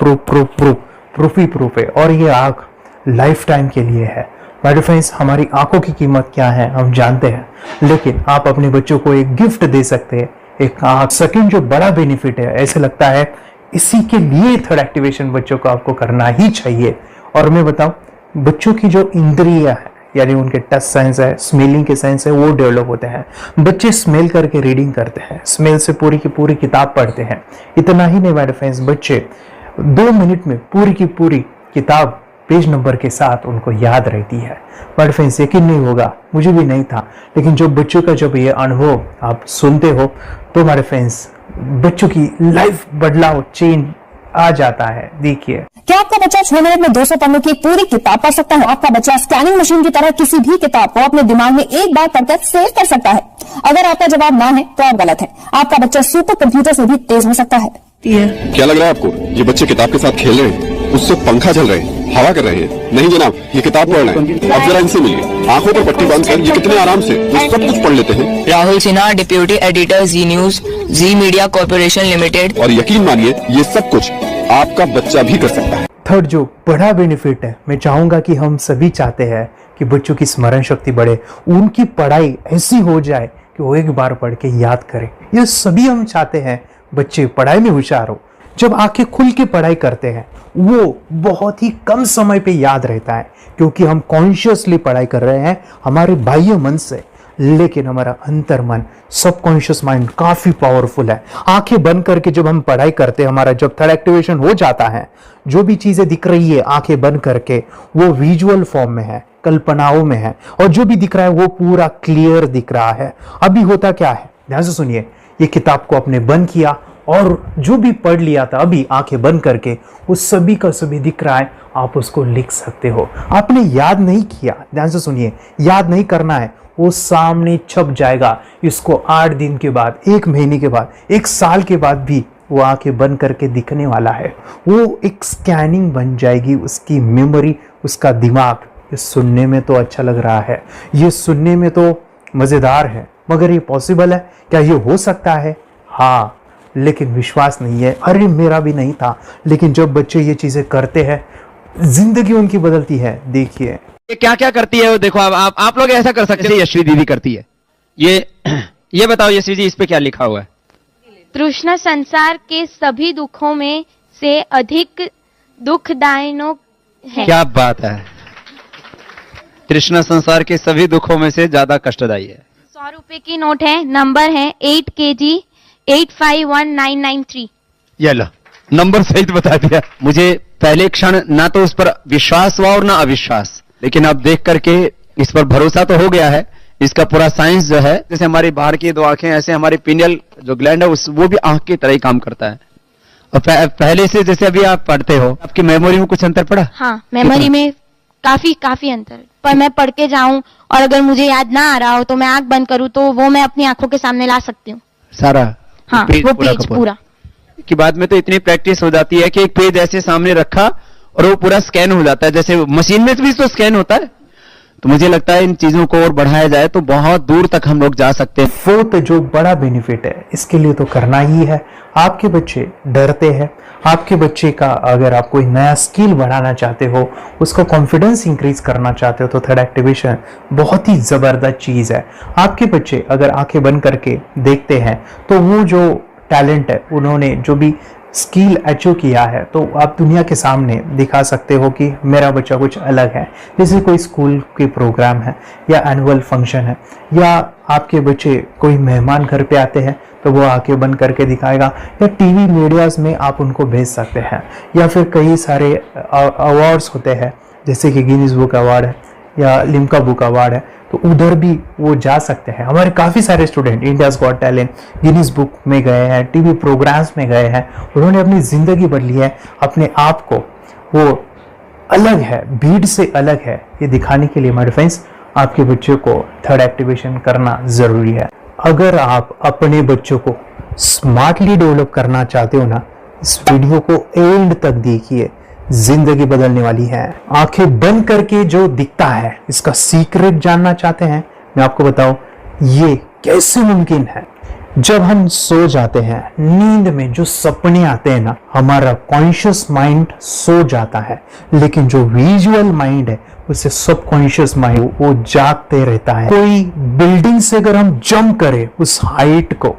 Speaker 1: proof ही प्रूफ है, और ये आग लाइफ टाइम के लिए है। माय डियर फ्रेंड्स, हमारी आंखों की कीमत क्या है हम जानते हैं, लेकिन आप अपने बच्चों को एक गिफ्ट दे सकते हैं, एक आंख। सेकंड जो बड़ा बेनिफिट है, ऐसे लगता है इसी के लिए थर्ड एक्टिवेशन बच्चों को आपको करना ही चाहिए। और मैं बताऊं, बच्चों की जो इंद्रियां है, यानी उनके टच सेंस है, स्मेलिंग के सेंस है, वो डेवलप होते हैं। बच्चे स्मेल करके रीडिंग करते हैं, स्मेल से पूरी की पूरी किताब पढ़ते हैं। इतना ही नहीं माय फ्रेंड्स, बच्चे 2 मिनट में पूरी की पूरी किताब पेज नंबर के साथ उनको याद रहती है। बट फ्रेंड्स यकीन नहीं होगा, मुझे भी नहीं था, लेकिन जो बच्चों का जब ये अनुभव आप सुनते हो तो हमारे फ्रेंड्स बच्चों की लाइफ बदलाव चेंज आ जाता है। देखिए,
Speaker 3: क्या आपका बच्चा 6 मिनट में 200 पन्नों की एक पूरी किताब पढ़ सकता है? आपका बच्चा स्कैनिंग मशीन की तरह किसी भी किताब को अपने दिमाग में एक बार पढ़कर सेव कर सकता है? अगर आपका जवाब ना है तो आप गलत है। आपका बच्चा सुपर कंप्यूटर से भी तेज हो सकता है।
Speaker 4: क्या लग रहा है आपको ये बच्चे किताब के साथ खेल रहे हैं, उससे पंखा चल रहे हैं, हवा कर रहे हैं? नहीं जनाब, ये किताब पढ़ रहे हैं। अब जरा इनसे मिलिए, आंखों पर पट्टी बांधकर ये कितने आराम से ये सब कुछ पढ़ लेते हैं।
Speaker 5: राहुल सिन्हा, डिप्यूटी एडिटर, जी न्यूज, जी मीडिया कॉर्पोरेशन लिमिटेड।
Speaker 4: और यकीन मानिए ये सब कुछ आपका बच्चा भी कर सकता है।
Speaker 1: थर्ड जो बड़ा बेनिफिट है, मैं चाहूंगा कि हम सभी चाहते हैं कि बच्चों की स्मरण शक्ति बढ़े, उनकी पढ़ाई ऐसी हो जाए कि वो एक बार पढ़ के याद करें। ये सभी हम चाहते हैं बच्चे पढ़ाई में होशियार हो। जब आंखें खुल के पढ़ाई करते हैं वो बहुत ही कम समय पे याद रहता है, क्योंकि हम कॉन्शियसली पढ़ाई कर रहे हैं हमारे बाह्य मन से, लेकिन हमारा अंतर मन, सबकॉन्शियस माइंड काफी पावरफुल है। आंखें बंद करके जब हम पढ़ाई करते हैं, हमारा जब थर्ड एक्टिवेशन हो जाता है, जो भी चीजें दिख रही है आंखें बंद करके वो विजुअल फॉर्म में है, कल्पनाओं में है, और जो भी दिख रहा है वो पूरा क्लियर दिख रहा है। अभी होता क्या है, ध्यान से सुनिए, ये किताब को आपने बंद किया और जो भी पढ़ लिया था अभी आंखें बंद करके वो सभी का सभी दिख रहा है, आप उसको लिख सकते हो। आपने याद नहीं किया, ध्यान से सुनिए, याद नहीं करना है, वो सामने छप जाएगा। इसको 8 दिन के बाद, 1 महीने के बाद, 1 साल के बाद भी वो आंखें बंद करके दिखने वाला है। वो एक स्कैनिंग बन जाएगी उसकी मेमोरी, उसका दिमाग। ये सुनने में तो अच्छा लग रहा है, ये सुनने में तो मजेदार है, मगर ये पॉसिबल है क्या? ये हो सकता है, हाँ, लेकिन विश्वास नहीं है। अरे मेरा भी नहीं था, लेकिन जब बच्चे ये चीजें करते हैं जिंदगी उनकी बदलती है। देखिए
Speaker 6: ये क्या क्या करती है वो देखो। अब आप लोग ऐसा कर सकते हैं, यशवी दीदी करती है। ये बताओ यशवी जी, इस पे क्या लिखा हुआ है?
Speaker 7: तृष्णा संसार के सभी दुखों में से अधिक दुखदायक है।
Speaker 6: क्या बात है, तृष्णा संसार के सभी दुखों में से ज्यादा कष्टदायी है।
Speaker 7: 100 रुपए की नोट है, नंबर है 8 kg 851993।
Speaker 6: ये लो, नंबर सहित बता दिया। मुझे पहले क्षण ना तो उस पर विश्वास हुआ और ना अविश्वास, लेकिन अब देख करके इस पर भरोसा तो हो गया है। इसका पूरा साइंस जो है, जैसे हमारी बाहर की 2 आंखें, ऐसे हमारी पिनियल जो ग्लैंड है वो भी आंख की तरह ही काम करता है। और पहले से जैसे अभी आप पढ़ते हो, आपकी मेमोरी में कुछ अंतर पड़ा?
Speaker 7: हाँ, मेमोरी में काफी अंतर। पर मैं पढ़ के जाऊं और अगर मुझे याद ना आ रहा हो तो मैं आंख बंद करूं तो वो मैं अपनी आंखों के सामने ला सकती हूँ
Speaker 6: सारा।
Speaker 7: हाँ, वो पेज पूरा
Speaker 6: कि बाद में तो इतनी प्रैक्टिस हो जाती है कि एक पेज ऐसे सामने रखा और वो पूरा स्कैन हो जाता है, जैसे मशीन में भी तो स्कैन होता है। तो मुझे लगता है इन चीजों को और बढ़ाया जाए तो बहुत दूर तक हम लोग जा सकते हैं।
Speaker 1: फोर्थ जो बड़ा बेनिफिट है, इसके लिए तो करना ही है। आपके बच्चे डरते हैं, आपके बच्चे का अगर आप कोई नया स्किल बढ़ाना चाहते हो, उसका कॉन्फिडेंस इंक्रीज करना चाहते हो, तो थर्ड एक्टिवेशन बहुत ही जबरदस्त चीज है। आपके बच्चे अगर आंखें बंद करके देखते हैं तो वो जो टैलेंट है, उन्होंने जो भी स्किल अचीव किया है, तो आप दुनिया के सामने दिखा सकते हो कि मेरा बच्चा कुछ अलग है। जैसे कोई स्कूल के प्रोग्राम है या एनुअल फंक्शन है, या आपके बच्चे कोई मेहमान घर पे आते हैं तो वो आंखें बंद करके दिखाएगा, या टीवी मीडियाज में आप उनको भेज सकते हैं, या फिर कई सारे अवार्ड्स होते हैं जैसे कि गिनीज बुक अवार्ड है या लिम्का बुक अवार्ड है, तो उधर भी वो जा सकते हैं। हमारे काफ़ी सारे student India's got talent, Guinness book में गए हैं, टीवी प्रोग्राम्स में गए हैं, उन्होंने अपनी ज़िंदगी बदली है, अपने आप को वो अलग है, भीड़ से अलग है, ये दिखाने के लिए मेरे फ्रेंड्स आपके बच्चों को थर्ड एक्टिवेशन करना ज़रूरी है। अगर आप अपने बच्चों को स्मार्टली डेवलप करना चाहते हो ना, इस वीडियो को एंड तक देखिए, जिंदगी बदलने वाली है। आंखें बंद करके जो दिखता है, इसका सीक्रेट जानना चाहते हैं, मैं आपको बताऊं ये कैसे मुमकिन है। जब हम सो जाते हैं, नींद में जो सपने आते हैं ना, हमारा कॉन्शियस माइंड सो जाता है, लेकिन जो विजुअल माइंड है, उसे सबकॉन्शियस माइंड वो जागते रहता है। कोई बिल्डिंग से अगर हम जंप करें, उस हाइट को,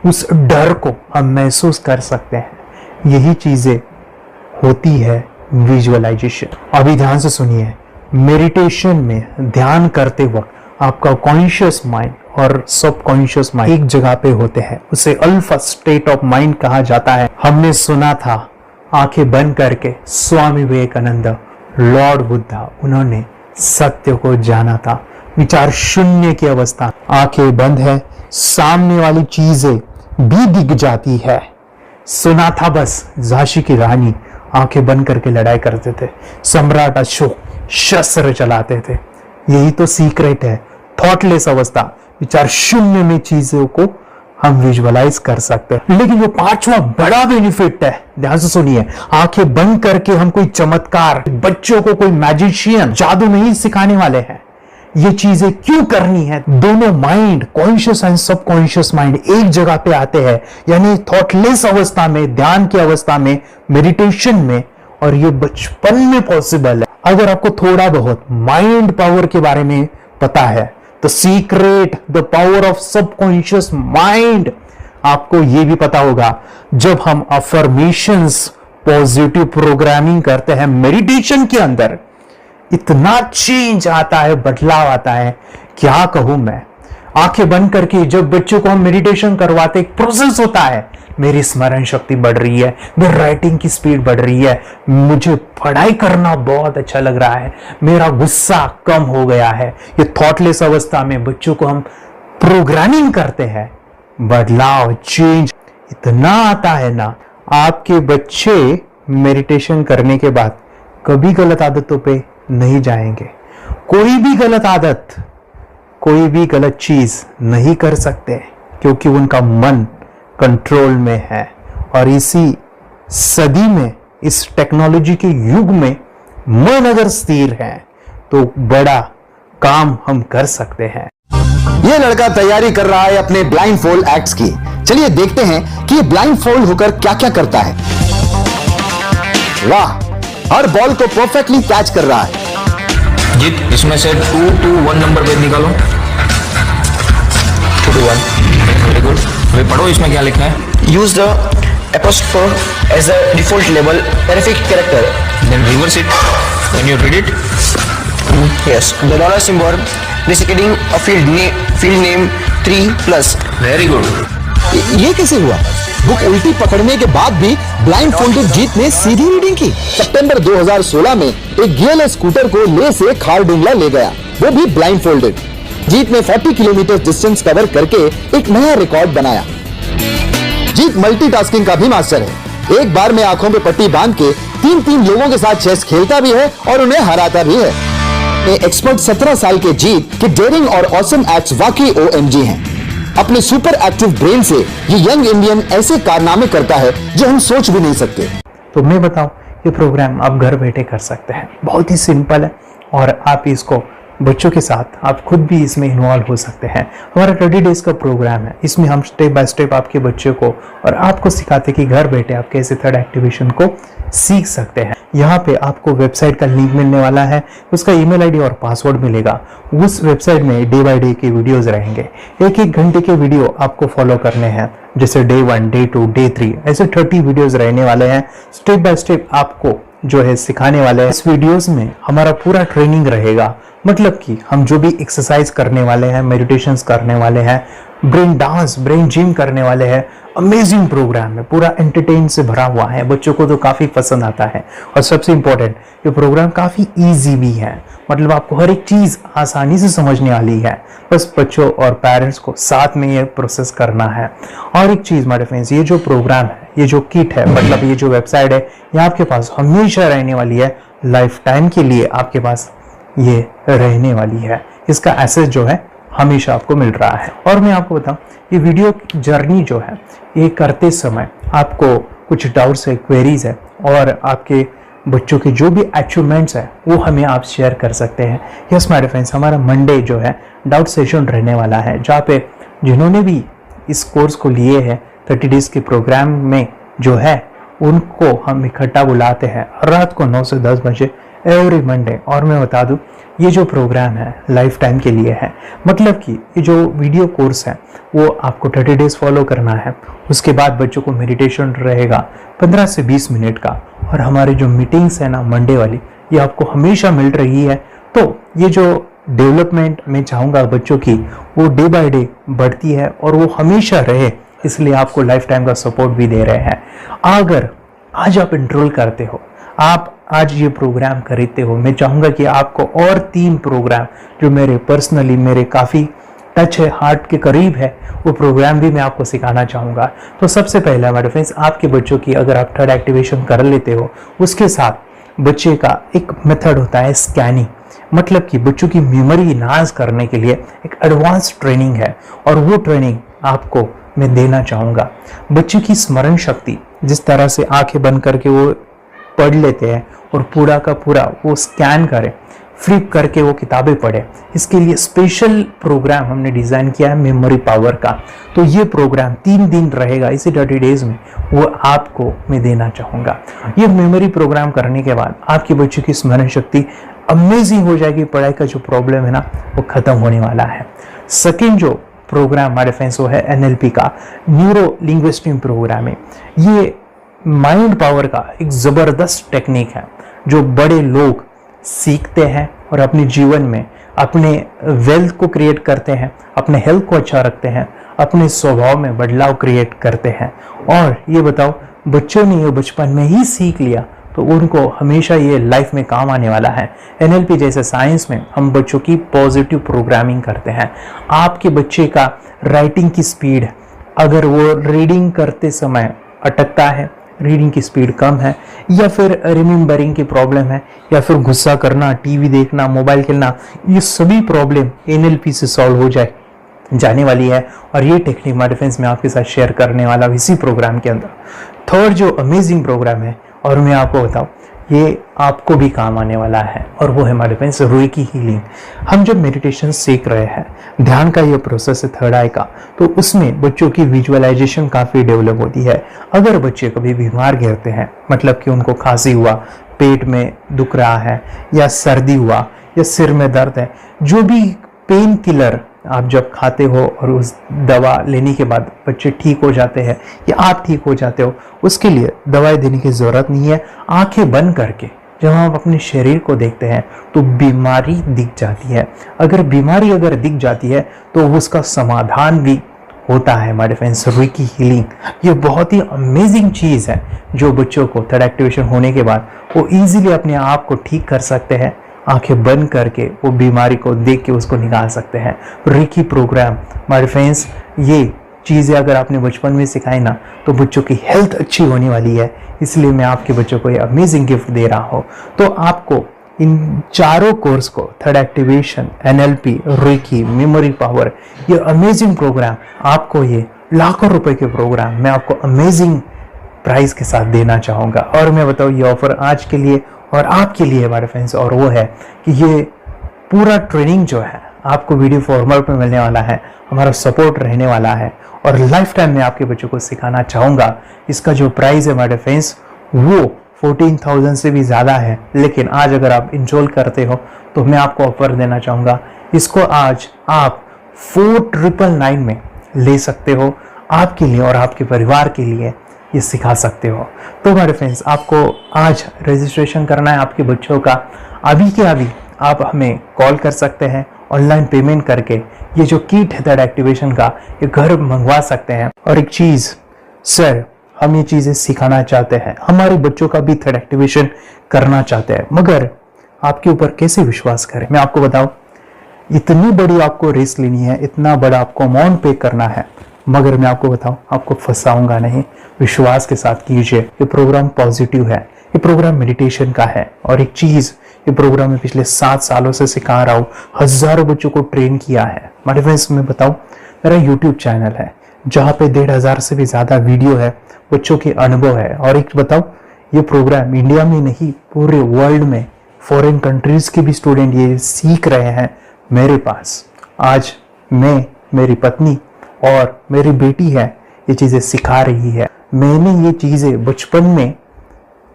Speaker 1: उस डर को हम महसूस कर सकते हैं। यही चीजें होती है विजुअलाइजेशन। अभी ध्यान से सुनिए, मेडिटेशन में ध्यान करते वक्त आपका कॉन्शियस माइंड और सबकॉन्शियस माइंड एक जगह पे होते हैं, उसे अल्फा स्टेट ऑफ माइंड कहा जाता है। हमने सुना था आंखें बंद करके स्वामी विवेकानंद, लॉर्ड बुद्धा, उन्होंने सत्य को जाना था। विचार शून्य की अवस्था, आंखें बंद है, सामने वाली चीजें भी दिख जाती है। सुना था बस झांसी की रानी आंखें बंद करके लड़ाई करते थे, सम्राट अशोक शस्त्र चलाते थे। यही तो सीक्रेट है, थॉटलेस अवस्था, विचार शून्य में चीजों को हम विजुअलाइज कर सकते हैं। लेकिन जो पांचवा बड़ा बेनिफिट है, ध्यान से सुनिए, आंखें बंद करके हम कोई चमत्कार, बच्चों को कोई मैजिशियन जादू नहीं सिखाने वाले हैं। ये चीजें क्यों करनी है? दोनों mind, conscious and subconscious mind एक जगह पे आते हैं, यानी थॉटलेस अवस्था में, ध्यान की अवस्था में, मेडिटेशन में, और ये बचपन में पॉसिबल है। अगर आपको थोड़ा बहुत माइंड पावर के बारे में पता है तो secret, the power of subconscious mind, आपको ये भी पता होगा जब हम अफर्मेशंस, पॉजिटिव प्रोग्रामिंग करते हैं मेडिटेशन के अंदर, इतना चेंज आता है, बदलाव आता है, क्या कहूं मैं। आंखें बंद करके जब बच्चों को हम मेडिटेशन करवाते, एक प्रोसेस होता है, मेरी स्मरण शक्ति बढ़ रही है, मेरी राइटिंग की स्पीड बढ़ रही है, मुझे पढ़ाई करना बहुत अच्छा लग रहा है, मेरा गुस्सा कम हो गया है। ये थॉटलेस अवस्था में बच्चों को हम प्रोग्रामिंग करते हैं, बदलाव, चेंज इतना आता है ना। आपके बच्चे मेडिटेशन करने के बाद कभी गलत आदतों पे नहीं जाएंगे। कोई भी गलत आदत, कोई भी गलत चीज नहीं कर सकते, क्योंकि उनका मन कंट्रोल में है। और इसी सदी में, इस टेक्नोलॉजी के युग में, मन अगर स्थिर है तो बड़ा काम हम कर सकते हैं।
Speaker 8: ये लड़का तैयारी कर रहा है अपने ब्लाइंड फोल्ड एक्ट्स की। चलिए देखते हैं कि ये ब्लाइंड फोल्ड होकर क्या क्या करता है। वाह, हर बॉल को परफेक्टली कैच कर रहा है।
Speaker 5: जीत, इसमें से 2 to 1 नंबर भेद निकालो। 2 to 1, वेरी गुड। अभी पढ़ो इसमें क्या लिखा है।
Speaker 9: Use the apostrophe as a default label terrific character.
Speaker 5: Then reverse it when you read it.
Speaker 9: Yes, the dollar symbol designating a field name 3+.
Speaker 5: Very good.
Speaker 8: ये कैसे हुआ? बुक उल्टी पकड़ने के बाद भी ब्लाइंड फोल्डेड जीत ने सीधी रीडिंग की। सितंबर 2016 में एक गियरलेस स्कूटर को ले से खारडुंगला ले गया, वो भी ब्लाइंड फोल्डेड। जीत ने 40 किलोमीटर डिस्टेंस कवर करके एक नया रिकॉर्ड बनाया। जीत मल्टीटास्किंग का भी मास्टर है। एक बार में आंखों पे पट्टी बांध के 3 लोगों के साथ चेस खेलता भी है और उन्हें हराता भी है। एक्सपर्ट 17 साल के जीत के डेयरिंग और ऑसम एक्ट्स वाकई OMG हैं। अपने सुपर एक्टिव ब्रेन से ये यंग इंडियन ऐसे कारनामे करता है जो हम सोच भी नहीं सकते।
Speaker 1: तो मैं बताऊं, ये प्रोग्राम आप घर बैठे कर सकते हैं, बहुत ही सिंपल है, और आप इसको बच्चों के साथ आप खुद भी इसमें इन्वॉल्व हो सकते हैं। हमारा 30 डेज का प्रोग्राम है, इसमें हम स्टेप बाय स्टेप आपके बच्चों को और आपको सिखाते हैं कि घर बैठे आप कैसे थर्ड एक्टिवेशन को सीख सकते हैं। यहाँ पे आपको वेबसाइट का लिंक मिलने वाला है, उसका ईमेल आईडी और पासवर्ड मिलेगा। उस वेबसाइट में डे बाय डे के वीडियोस रहेंगे, 1-1 घंटे के वीडियो आपको फॉलो करने हैं, जैसे डे 1, डे 2, डे 3, ऐसे 30 वीडियोस रहने वाले हैं। स्टेप बाय स्टेप आपको जो है सिखाने वाले हैं। इस वीडियोस में हमारा पूरा ट्रेनिंग रहेगा, मतलब कि हम जो भी एक्सरसाइज करने वाले हैं, मेडिटेशंस करने वाले हैं, ब्रेन डांस, ब्रेन जिम करने वाले हैं। अमेजिंग प्रोग्राम है, पूरा एंटरटेन से भरा हुआ है, बच्चों को तो काफी पसंद आता है। और सबसे इंपॉर्टेंट, ये प्रोग्राम काफी इजी भी है, मतलब आपको हर एक चीज आसानी से समझने वाली है। बस बच्चों और पेरेंट्स को साथ में ये प्रोसेस करना है। और एक चीज माय फ्रेंड्स, ये जो प्रोग्राम है, ये जो किट है, मतलब ये जो वेबसाइट है, ये आपके पास हमेशा रहने वाली है, लाइफ टाइम के लिए आपके पास ये रहने वाली है। इसका एक्सेस जो है हमेशा आपको मिल रहा है। और मैं आपको बताऊं, ये वीडियो जर्नी जो है, ये करते समय आपको कुछ डाउट्स है, क्वेरीज है, और आपके बच्चों के जो भी अचीवमेंट्स है वो हमें आप शेयर कर सकते हैं। यस माय फ्रेंड्स, हमारा मंडे जो है डाउट सेशन रहने वाला है, जहाँ पे जिन्होंने भी इस कोर्स को लिए हैं 30 डेज के प्रोग्राम में जो है, उनको हम इकट्ठा बुलाते हैं रात को 9 से 10 बजे एवरी मंडे। और मैं बता दूं, ये जो प्रोग्राम है लाइफ टाइम के लिए है, मतलब कि ये जो वीडियो कोर्स है वो आपको 30 डेज फॉलो करना है। उसके बाद बच्चों को मेडिटेशन रहेगा 15 से 20 मिनट का, और हमारे जो मीटिंग्स है ना मंडे वाली, ये आपको हमेशा मिल रही है तो ये जो डेवलपमेंट मैं चाहूँगा बच्चों की, वो डे बाय डे बढ़ती है और वो हमेशा रहे, इसलिए आपको लाइफ टाइम का सपोर्ट भी दे रहे हैं। अगर आज आप एनरोल करते हो, आप आज ये प्रोग्राम खरीदते हो, मैं चाहूँगा कि आपको और 3 प्रोग्राम जो मेरे पर्सनली मेरे काफ़ी टच है, हार्ट के करीब है, वो प्रोग्राम भी मैं आपको सिखाना चाहूँगा। तो सबसे पहला हमारे फ्रेंड्स, आपके बच्चों की अगर आप थर्ड एक्टिवेशन कर लेते हो, उसके साथ बच्चे का एक मेथड होता है स्कैनिंग, मतलब कि बच्चों की मेमोरी इनहांस करने के लिए एक एडवांस ट्रेनिंग है और वो ट्रेनिंग आपको मैं देना चाहूँगा। बच्चे की स्मरण शक्ति, जिस तरह से आंखें बंद करके वो पढ़ लेते हैं और पूरा का पूरा वो स्कैन करें, फ्लिप करके वो किताबें पढ़े, इसके लिए स्पेशल प्रोग्राम हमने डिज़ाइन किया है मेमोरी पावर का। तो ये प्रोग्राम 3 दिन रहेगा, इसी 30 डेज में वो आपको मैं देना चाहूँगा। ये मेमोरी प्रोग्राम करने के बाद आपके बच्चों की स्मरण शक्ति अमेजिंग हो जाएगी, पढ़ाई का जो प्रॉब्लम है ना वो खत्म होने वाला है। सेकेंड जो प्रोग्राम हमारे फ्रेंड्स वो है NLP का, न्यूरो लिंग्विस्टिक प्रोग्राम है। ये माइंड पावर का एक ज़बरदस्त टेक्निक है जो बड़े लोग सीखते हैं और अपने जीवन में अपने वेल्थ को क्रिएट करते हैं, अपने हेल्थ को अच्छा रखते हैं, अपने स्वभाव में बदलाव क्रिएट करते हैं। और ये बताओ, बच्चों ने ये बचपन में ही सीख लिया तो उनको हमेशा ये लाइफ में काम आने वाला है। NLP जैसे साइंस में हम बच्चों की पॉजिटिव प्रोग्रामिंग करते हैं। आपके बच्चे का राइटिंग की स्पीड, अगर वो रीडिंग करते समय अटकता है, रीडिंग की स्पीड कम है, या फिर रिमेम्बरिंग की प्रॉब्लम है, या फिर गुस्सा करना, टीवी देखना, मोबाइल खेलना, ये सभी प्रॉब्लम NLP से सॉल्व हो जाने वाली है। और ये टेक्निक माय फ्रेंड्स मैं आपके साथ शेयर करने वाला हूँ इसी प्रोग्राम के अंदर। थर्ड जो अमेजिंग प्रोग्राम है, और मैं आपको बताऊँ ये आपको भी काम आने वाला है, और वो है हमारे फ्रेंड्स रुई की हीलिंग। हम जब मेडिटेशन सीख रहे हैं, ध्यान का ये प्रोसेस है थर्ड आई का, तो उसमें बच्चों की विजुअलाइजेशन काफ़ी डेवलप होती है। अगर बच्चे कभी बीमार गिरते हैं, मतलब कि उनको खांसी हुआ, पेट में दुख रहा है, या सर्दी हुआ, या सिर में दर्द है, जो भी पेन किलर आप जब खाते हो और उस दवा लेने के बाद बच्चे ठीक हो जाते हैं या आप ठीक हो जाते हो, उसके लिए दवाई देने की ज़रूरत नहीं है। आंखें बंद करके जब हम अपने शरीर को देखते हैं तो बीमारी दिख जाती है। अगर बीमारी दिख जाती है तो उसका समाधान भी होता है हमारे फ्रेंड्स। रुई की हीलिंग ये बहुत ही अमेजिंग चीज़ है जो बच्चों को थर्ड एक्टिवेशन होने के बाद वो ईजिली अपने आप को ठीक कर सकते हैं। आंखें बंद करके वो बीमारी को देख के उसको निकाल सकते हैं। रेकी प्रोग्राम हमारे फ्रेंड्स, ये चीज़ें अगर आपने बचपन में सिखाई ना तो बच्चों की हेल्थ अच्छी होने वाली है। इसलिए मैं आपके बच्चों को ये अमेजिंग गिफ्ट दे रहा हूँ। तो आपको इन चारों कोर्स को, third activation, NLP, reiki, memory power, ये अमेजिंग प्रोग्राम, आपको ये लाखों रुपए के प्रोग्राम मैं आपको अमेजिंग प्राइस के साथ देना चाहूँगा। और मैं बताऊँ ये ऑफर आज के लिए और आपके लिए हमारे फ्रेंड्स, और वो है कि ये पूरा ट्रेनिंग जो है आपको वीडियो फॉर्मेट में मिलने वाला है, हमारा सपोर्ट रहने वाला है और लाइफ टाइम में आपके बच्चों को सिखाना चाहूँगा। इसका जो प्राइस है हमारे फ्रेंड्स वो 14,000 से भी ज़्यादा है, लेकिन आज अगर आप इंस्टॉल करते हो तो मैं आपको ऑफर देना चाहूँगा। इसको आज आप 4,999 में ले सकते हो, आपके लिए और आपके परिवार के लिए ये सिखा सकते हो। तो हमारे फ्रेंड्स, आपको आज रजिस्ट्रेशन करना है आपके बच्चों का। अभी के अभी आप हमें कॉल कर सकते हैं, ऑनलाइन पेमेंट करके ये जो किट है थर्ड एक्टिवेशन का ये घर मंगवा सकते हैं। और एक चीज़ सर, हम ये चीज़ें सिखाना चाहते हैं, हमारे बच्चों का भी थर्ड एक्टिवेशन करना चाहते हैं, मगर आपके ऊपर कैसे विश्वास करें? मैं आपको बताऊं, इतनी बड़ी आपको रिस्क लेनी है, इतना बड़ा आपको अमाउंट पे करना है, मगर मैं आपको बताऊं आपको फंसाऊंगा नहीं। विश्वास के साथ कीजिए। ये प्रोग्राम पॉजिटिव है, ये प्रोग्राम मेडिटेशन का है। और एक चीज़, ये प्रोग्राम में पिछले 7 सालों से सिखा रहा हूँ, हज़ारों बच्चों को ट्रेन किया है। हमारे फ्रेंड्स, मैं बताऊं, मेरा यूट्यूब चैनल है जहाँ पे 1,500 से भी ज़्यादा वीडियो है, बच्चों के अनुभव है। और एक बताऊं, ये प्रोग्राम इंडिया में नहीं पूरे वर्ल्ड में फॉरेन कंट्रीज के भी स्टूडेंट ये सीख रहे हैं मेरे पास। आज मैं, मेरी पत्नी और मेरी बेटी है ये चीज़ें सिखा रही है। मैंने ये चीज़ें बचपन में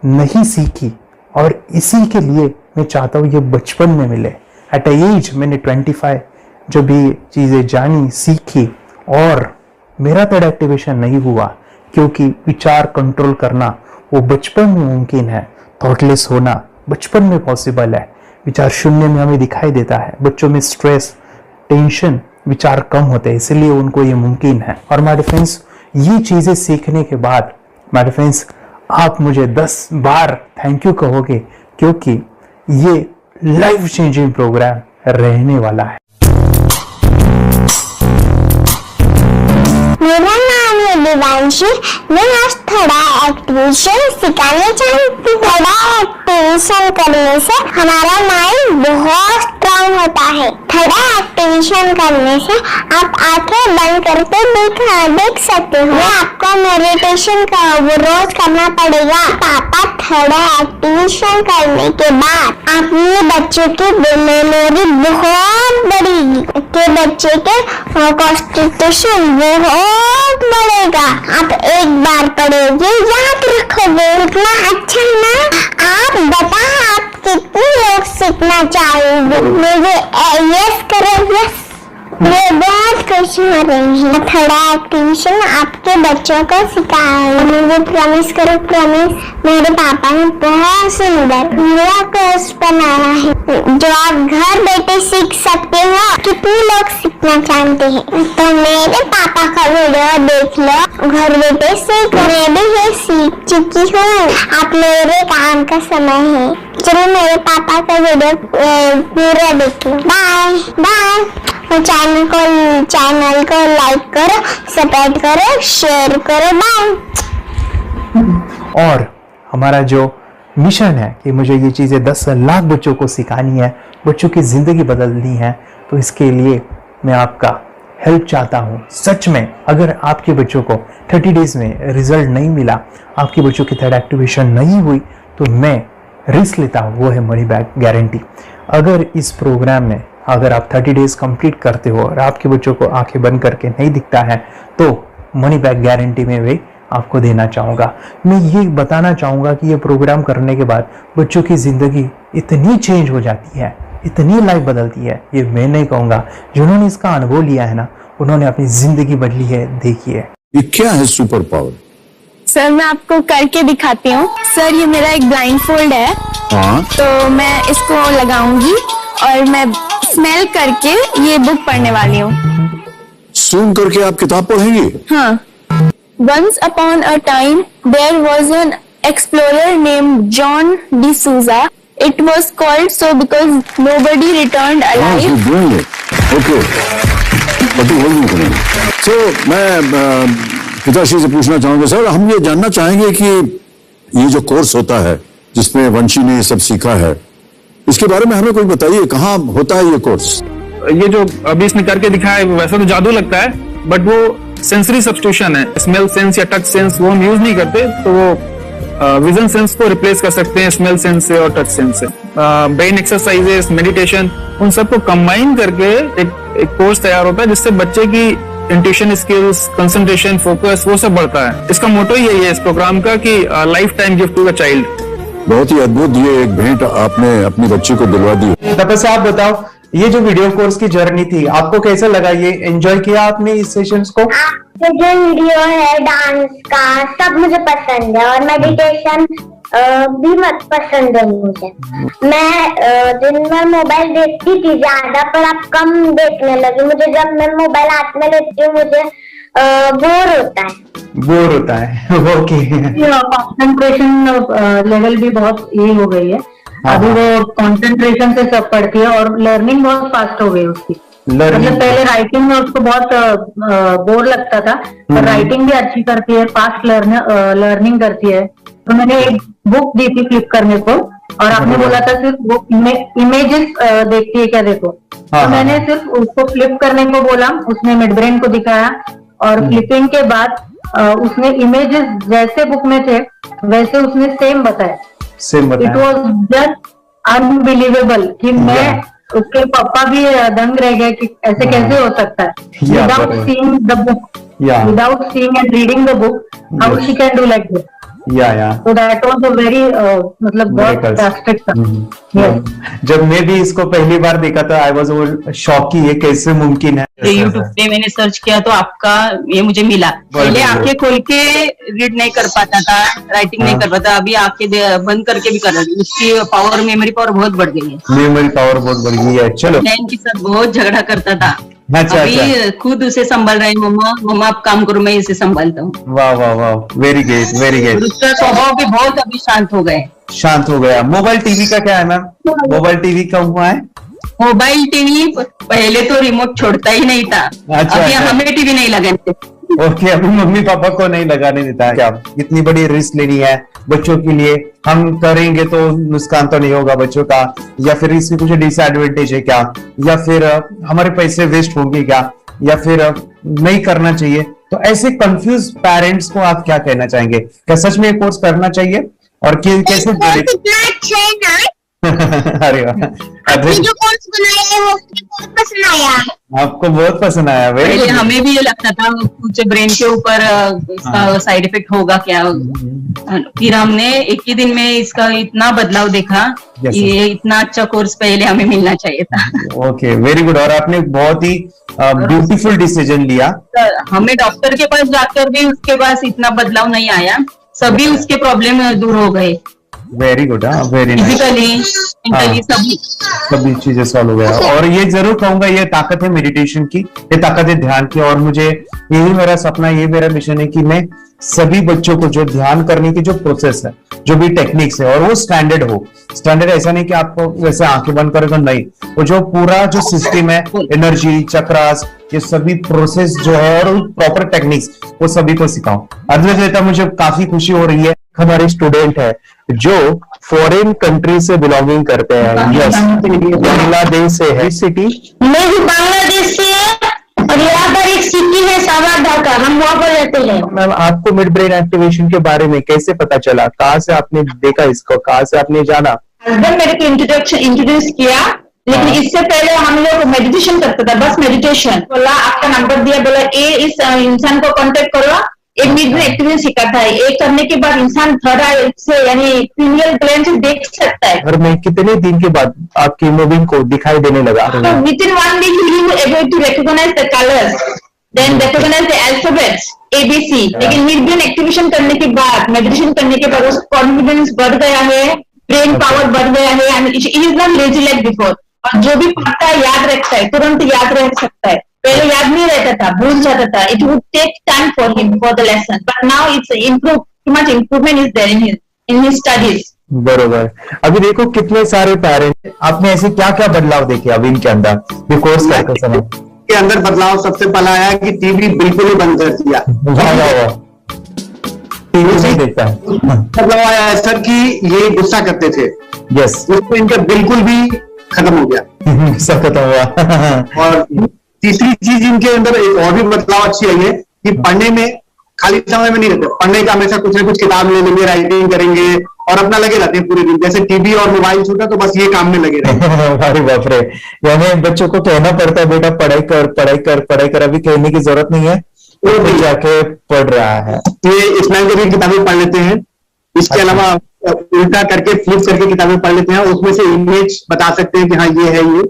Speaker 1: नहीं सीखी और इसी के लिए मैं चाहता हूँ ये बचपन में मिले। एट एज मैंने 25 जब ये चीज़ें जानी, सीखी, और मेरा थर्ड एक्टिवेशन नहीं हुआ क्योंकि विचार कंट्रोल करना वो बचपन में मुमकिन है। थॉटलेस होना बचपन में पॉसिबल है। विचार शून्य में हमें दिखाई देता है। बच्चों में स्ट्रेस, टेंशन, विचार कम होते हैं, इसलिए उनको ये मुमकिन है। और माय फ्रेंड्स, ये चीजें सीखने के बाद माय फ्रेंड्स आप मुझे 10 बार थैंक यू कहोगे, क्योंकि ये लाइफ चेंजिंग प्रोग्राम रहने वाला है।
Speaker 10: मेरा नाम है दिवांशी। मैं आज थोड़ा एक्टिवेशन सिखाना चाहती हूँ। थोड़ा एक्टिवेशन करने से हमारा माइंड बहुत स्ट्रांग होता है। थोड़ा एक्टिवेशन करने से आप आंखें बंद करके देख सकते हो। आपको मेडिटेशन का वो रोज करना पड़ेगा। पापा थोड़ा एक्टिवेशन करने के बाद अपने बच्चों की मेमोरी बहुत बढ़ेगी, के बच्चे के कॉन्स्टिट्यूशन बहुत बढ़ेगा। आप एक बार पढ़ोगे, याद रखोगे, इतना अच्छा है ना। आप बता, आप कितने लोग सीखना चाहोगे? मुझे यस करो, यस। मैं बहुत खुश हो रही हूँ। थोड़ा एक्टिवेशन आपके बच्चों को सिखाऊंगी। मुझे प्रॉमिस करो, प्रॉमिस। मेरे पापा ने बहुत सुंदर मेरा कोर्स बनाया है जो आप घर बैठे सीख सकते हो। कितने लोग सीखना चाहते हैं तो मेरे पापा का वीडियो देख लो, घर बैठे सीख। मैं भी ये सीख चुकी हूँ। आप मेरे काम का समय है। चलो मेरे पापा का वीडियो पूरा देख लो। Bye bye. चैनल को लाइक करो, सब्सक्राइब करो, शेयर करो। बाय।
Speaker 1: और हमारा जो मिशन है कि मुझे ये चीज़ें 10 लाख बच्चों को सिखानी है, बच्चों की ज़िंदगी बदलनी है, तो इसके लिए मैं आपका हेल्प चाहता हूँ। सच में अगर आपके बच्चों को 30 डेज में रिजल्ट नहीं मिला, आपके बच्चों की थर्ड एक्टिवेशन नहीं हुई, तो मैं रिस्क लेता हूँ, वो है मनी बैक गारंटी। अगर इस प्रोग्राम में अगर आप 30 डेज कंप्लीट करते हो और आपके बच्चों को आंखें बंद करके नहीं दिखता है, तो मनी बैक गारंटी में भी आपको देना चाहूँगा। मैं ये बताना चाहूँगा कि ये प्रोग्राम करने के बाद बच्चों की ज़िंदगी इतनी चेंज हो जाती है, इतनी लाइफ बदलती है, ये मैं नहीं कहूँगा। जिन्होंने इसका अनुभव लिया है ना, उन्होंने अपनी ज़िंदगी बदली है। देखिए
Speaker 11: ये क्या है सुपर पावर?
Speaker 7: सर मैं आपको करके दिखाती हूँ। सर ये मेरा एक ब्लाइंड फोल्ड है।
Speaker 11: हाँ,
Speaker 7: तो मैं इसको लगाऊंगी और मैं स्मेल करके ये बुक पढ़ने वाली हूँ।
Speaker 11: सूंघ करके आप किताब पढ़ेंगी?
Speaker 7: हाँ। Once upon a time, there was an explorer named John D'Souza. It was called so because nobody returned alive.
Speaker 11: Okay, तो मैं पिताश्री से पूछना चाहूंगा, सर हम ये जानना चाहेंगे कि ये जो कोर्स होता है जिसमें वंशी ने ये सब सीखा है, इसके बारे में हमें कुछ बताइए। कहाँ होता है ये कोर्स?
Speaker 12: ये जो अभी इसने करके दिखाया है वैसा तो जादू लगता है, बट वो सेंसरी सब्स्टिट्यूशन है। स्मेल सेंस या टच सेंस वो हम यूज नहीं करते, तो वो विजन सेंस को रिप्लेस कर सकते हैं स्मेल सेंस से और टच सेंस से। ब्रेन एक्सरसाइजेस, मेडिटेशन, उन सबको कंबाइन करके एक कोर्स तैयार होता है जिससे बच्चे की इंट्यूशन स्किल्स, कंसंट्रेशन, फोकस वो सब बढ़ता है। इसका मोटो ही यही है इस प्रोग्राम का कि lifetime gift to the child.
Speaker 11: बहुत ही अद्भुत ये एक भेंट आपने अपनी बच्ची को दिलवा दी।
Speaker 1: तपस्या, आप बताओ, ये जो वीडियो कोर्स की जर्नी थी, आपको कैसा लगा? ये एंजॉय किया आपने इस सेशंस को?
Speaker 10: आपके जो वीडियो है डांस का सब मुझे पसंद है और मेडिटेशन भी मत पसंद है मुझे। मैं दिन में मोबाइल देखती थी ज्यादा, पर अब कम देखने लगी। मुझे जब मैं मोबाइल हाथ में लेती हूँ मुझे बोर होता है। ओके।
Speaker 13: कंसंट्रेशन लेवल भी बहुत ये हो गई है। अभी वो कंसंट्रेशन से सब पढ़ती है और लर्निंग बहुत फास्ट हो गई उसकी। मतलब पहले राइटिंग में उसको बहुत बोर लगता था, पर राइटिंग भी अच्छी करती है, फास्ट लर्निंग करती है। तो मैंने एक बुक दी थी फ्लिप करने को और आपने बोला था सिर्फ वो इमेजेस देखती है क्या, देखो। तो मैंने सिर्फ उसको फ्लिप करने को बोला, उसने मिड ब्रेन को दिखाया और फ्लिपिंग के बाद उसने इमेजेस जैसे बुक में थे वैसे उसने सेम बताया। इट वॉज जस्ट अनबिलीवेबल कि मैं उसके पापा भी दंग रह गए कि ऐसे कैसे हो सकता है। Without seeing the book, without seeing and reading the book, how she can do like this. So that was a very मतलब बहुत drastic था।
Speaker 1: जब मैं भी इसको पहली बार देखा था, आई वॉज शॉक कि ये कैसे मुमकिन है।
Speaker 14: ये यूट्यूब पे मैंने सर्च किया तो आपका ये मुझे मिला। पहले आंखें खोल के रीड नहीं कर पाता था, राइटिंग नहीं कर पाता, अभी आंखें बंद करके भी कर रहा है। उसकी पावर, मेमोरी पावर बहुत बढ़ गई है।
Speaker 6: मेमोरी पावर बहुत बढ़ गई है। चलो,
Speaker 14: बहन के साथ बहुत झगड़ा करता था,
Speaker 6: अच्छा,
Speaker 14: अभी खुद उसे संभाल रहे हैं। मम्मा आप काम करो, मैं इसे संभालता हूँ।
Speaker 6: वाह वाह वाह, वेरी ग्रेट वेरी ग्रेट।
Speaker 14: उसका स्वभाव भी बहुत अभी शांत हो गए।
Speaker 6: शांत हो गया। मोबाइल टीवी का क्या है मैम? मोबाइल टीवी कब हुआ है?
Speaker 14: मोबाइल टीवी पहले तो रिमोट छोड़ता ही नहीं था।
Speaker 6: अच्छा,
Speaker 14: अभी
Speaker 6: अच्छा।
Speaker 14: हमें टीवी नहीं लगाने देते।
Speaker 6: ओके, अभी मम्मी पापा को नहीं लगाने देता है। क्या इतनी बड़ी रिस्क लेनी है बच्चों के लिए? हम करेंगे तो नुकसान तो नहीं होगा बच्चों का, या फिर इसमें कुछ डिसएडवांटेज है क्या, या फिर हमारे पैसे वेस्ट होंगे क्या, या फिर नहीं करना चाहिए? तो ऐसे कंफ्यूज पेरेंट्स को आप क्या कहना चाहेंगे? क्या सच में ये कोर्स करना चाहिए और कैसे?
Speaker 10: कितना अच्छा है ना।
Speaker 6: अरे वाह,
Speaker 10: आपने जो कोर्स बनाया है वो मुझे बहुत पसंद आया।
Speaker 6: आपको बहुत पसंद आया?
Speaker 14: पहले हमें भी ये लगता था कुछ ब्रेन के ऊपर इसका साइड इफेक्ट होगा क्या। फिर हमने एक ही दिन में इसका इतना बदलाव देखा कि ये इतना अच्छा कोर्स पहले हमें मिलना चाहिए था।
Speaker 6: Okay, very good. और आपने बहुत ही ब्यूटीफुल डिसीजन लिया।
Speaker 14: हमें डॉक्टर के पास जाकर भी उसके पास इतना बदलाव नहीं आया, सभी उसके प्रॉब्लम दूर हो गए।
Speaker 6: Very good, very nice.
Speaker 14: Physically, mentally
Speaker 6: सभी चीजें सॉल्व हो गया। और ये जरूर कहूंगा, ये ताकत है मेडिटेशन की, ये ताकत है ध्यान की। और मुझे यही मेरा सपना, ये मेरा मिशन है कि मैं सभी बच्चों को जो ध्यान करने की जो प्रोसेस है, जो भी टेक्निक्स है, और वो स्टैंडर्ड हो। स्टैंडर्ड ऐसा नहीं कि आपको वैसे आंखें बंद करेगा, नहीं, वो जो पूरा जो सिस्टम है, एनर्जी, चक्रास, ये सभी प्रोसेस जो है और प्रॉपर टेक्निक्स, वो सभी को सिखाऊं। अद्वैत, मुझे काफी खुशी हो रही है। हमारे स्टूडेंट है जो फॉरेन कंट्री से बिलोंगिंग करते हैं। यस, बांग्लादेश से है। सिटी
Speaker 10: मैं भी बांग्लादेश से और यहाँ पर एक सिटी है सावारढाका, हम वहाँ पर रहते हैं।
Speaker 6: मैम, आपको मिड ब्रेन एक्टिवेशन के बारे में कैसे पता चला? कहाँ से आपने देखा इसको, कहाँ से आपने जाना?
Speaker 13: हस्बैंड मेरे को इंट्रोड्यूस किया, लेकिन इससे पहले हम लोग मेडिटेशन करते थे, बस मेडिटेशन। बोला आपका नंबर दिया, बोला ये इस इंसान को कांटेक्ट करो, एक मिड ब्रेन एक्टिवेशन सिखाता है। एक करने के बाद इंसान थर्ड आई से यानी पिनियल ग्लैंड से देख सकता है।
Speaker 6: घर में कितने दिन के बाद आपकी मूविंग को दिखाई देने लगा?
Speaker 13: विदिन 1 वीक ही was able to recognise the colours, then recognise the alphabets ABC। लेकिन मिड ब्रेन एक्टिवेशन करने के बाद, मेडिटेशन करने के बाद उसका कॉन्फिडेंस बढ़ गया है, ब्रेन पावर बढ़ गया है, and it is not lazy like before. और जो भी पढ़ता है याद रखता है, तुरंत याद रख सकता है। पहले याद नहीं रहता था, भूल जाता था। It would take time for him for the lesson, but now it's improve, too much improvement is there in his studies.
Speaker 6: बरोबर। अभी देखो कितने सारे पेरेंट्स, आपने ऐसे क्या क्या बदलाव देखे अभी इनके अंदर ये कोर्स करते समय?
Speaker 15: के अंदर बदलाव सबसे पहला आया कि टीवी बिल्कुल ही बंद कर दिया।
Speaker 6: वाह वाह वाह, टीवी नहीं देखता है।
Speaker 15: बदलाव आया है सर कि ये गुस्सा करते थे,
Speaker 6: यस,
Speaker 15: उसको इनका बिल्कुल भी खत्म हो गया।
Speaker 6: सब खत्म हुआ।
Speaker 15: और तीसरी चीज इनके अंदर एक और भी बदलाव अच्छी आई है कि पढ़ने में खाली समय में नहीं रहते, पढ़ने का हमेशा कुछ ना कुछ किताब ले लेंगे, राइटिंग करेंगे और अपना लगे रहते हैं पूरे दिन। जैसे टीवी और मोबाइल छूटा तो बस ये काम में लगे रहते।
Speaker 6: अरे बाप रे, यानी बच्चों को कहना पड़ता है बेटा पढ़ाई कर पढ़ाई कर पढ़ाई कर, अभी कहने की जरूरत नहीं है, वो भी जाके पढ़ रहा है।
Speaker 15: ये स्मेल करके किताबें पढ़ लेते हैं, इसके अलावा उल्टा करके फ्लिप करके किताबें पढ़ लेते हैं, उसमें से इमेज बता सकते हैं कि हाँ ये है ये।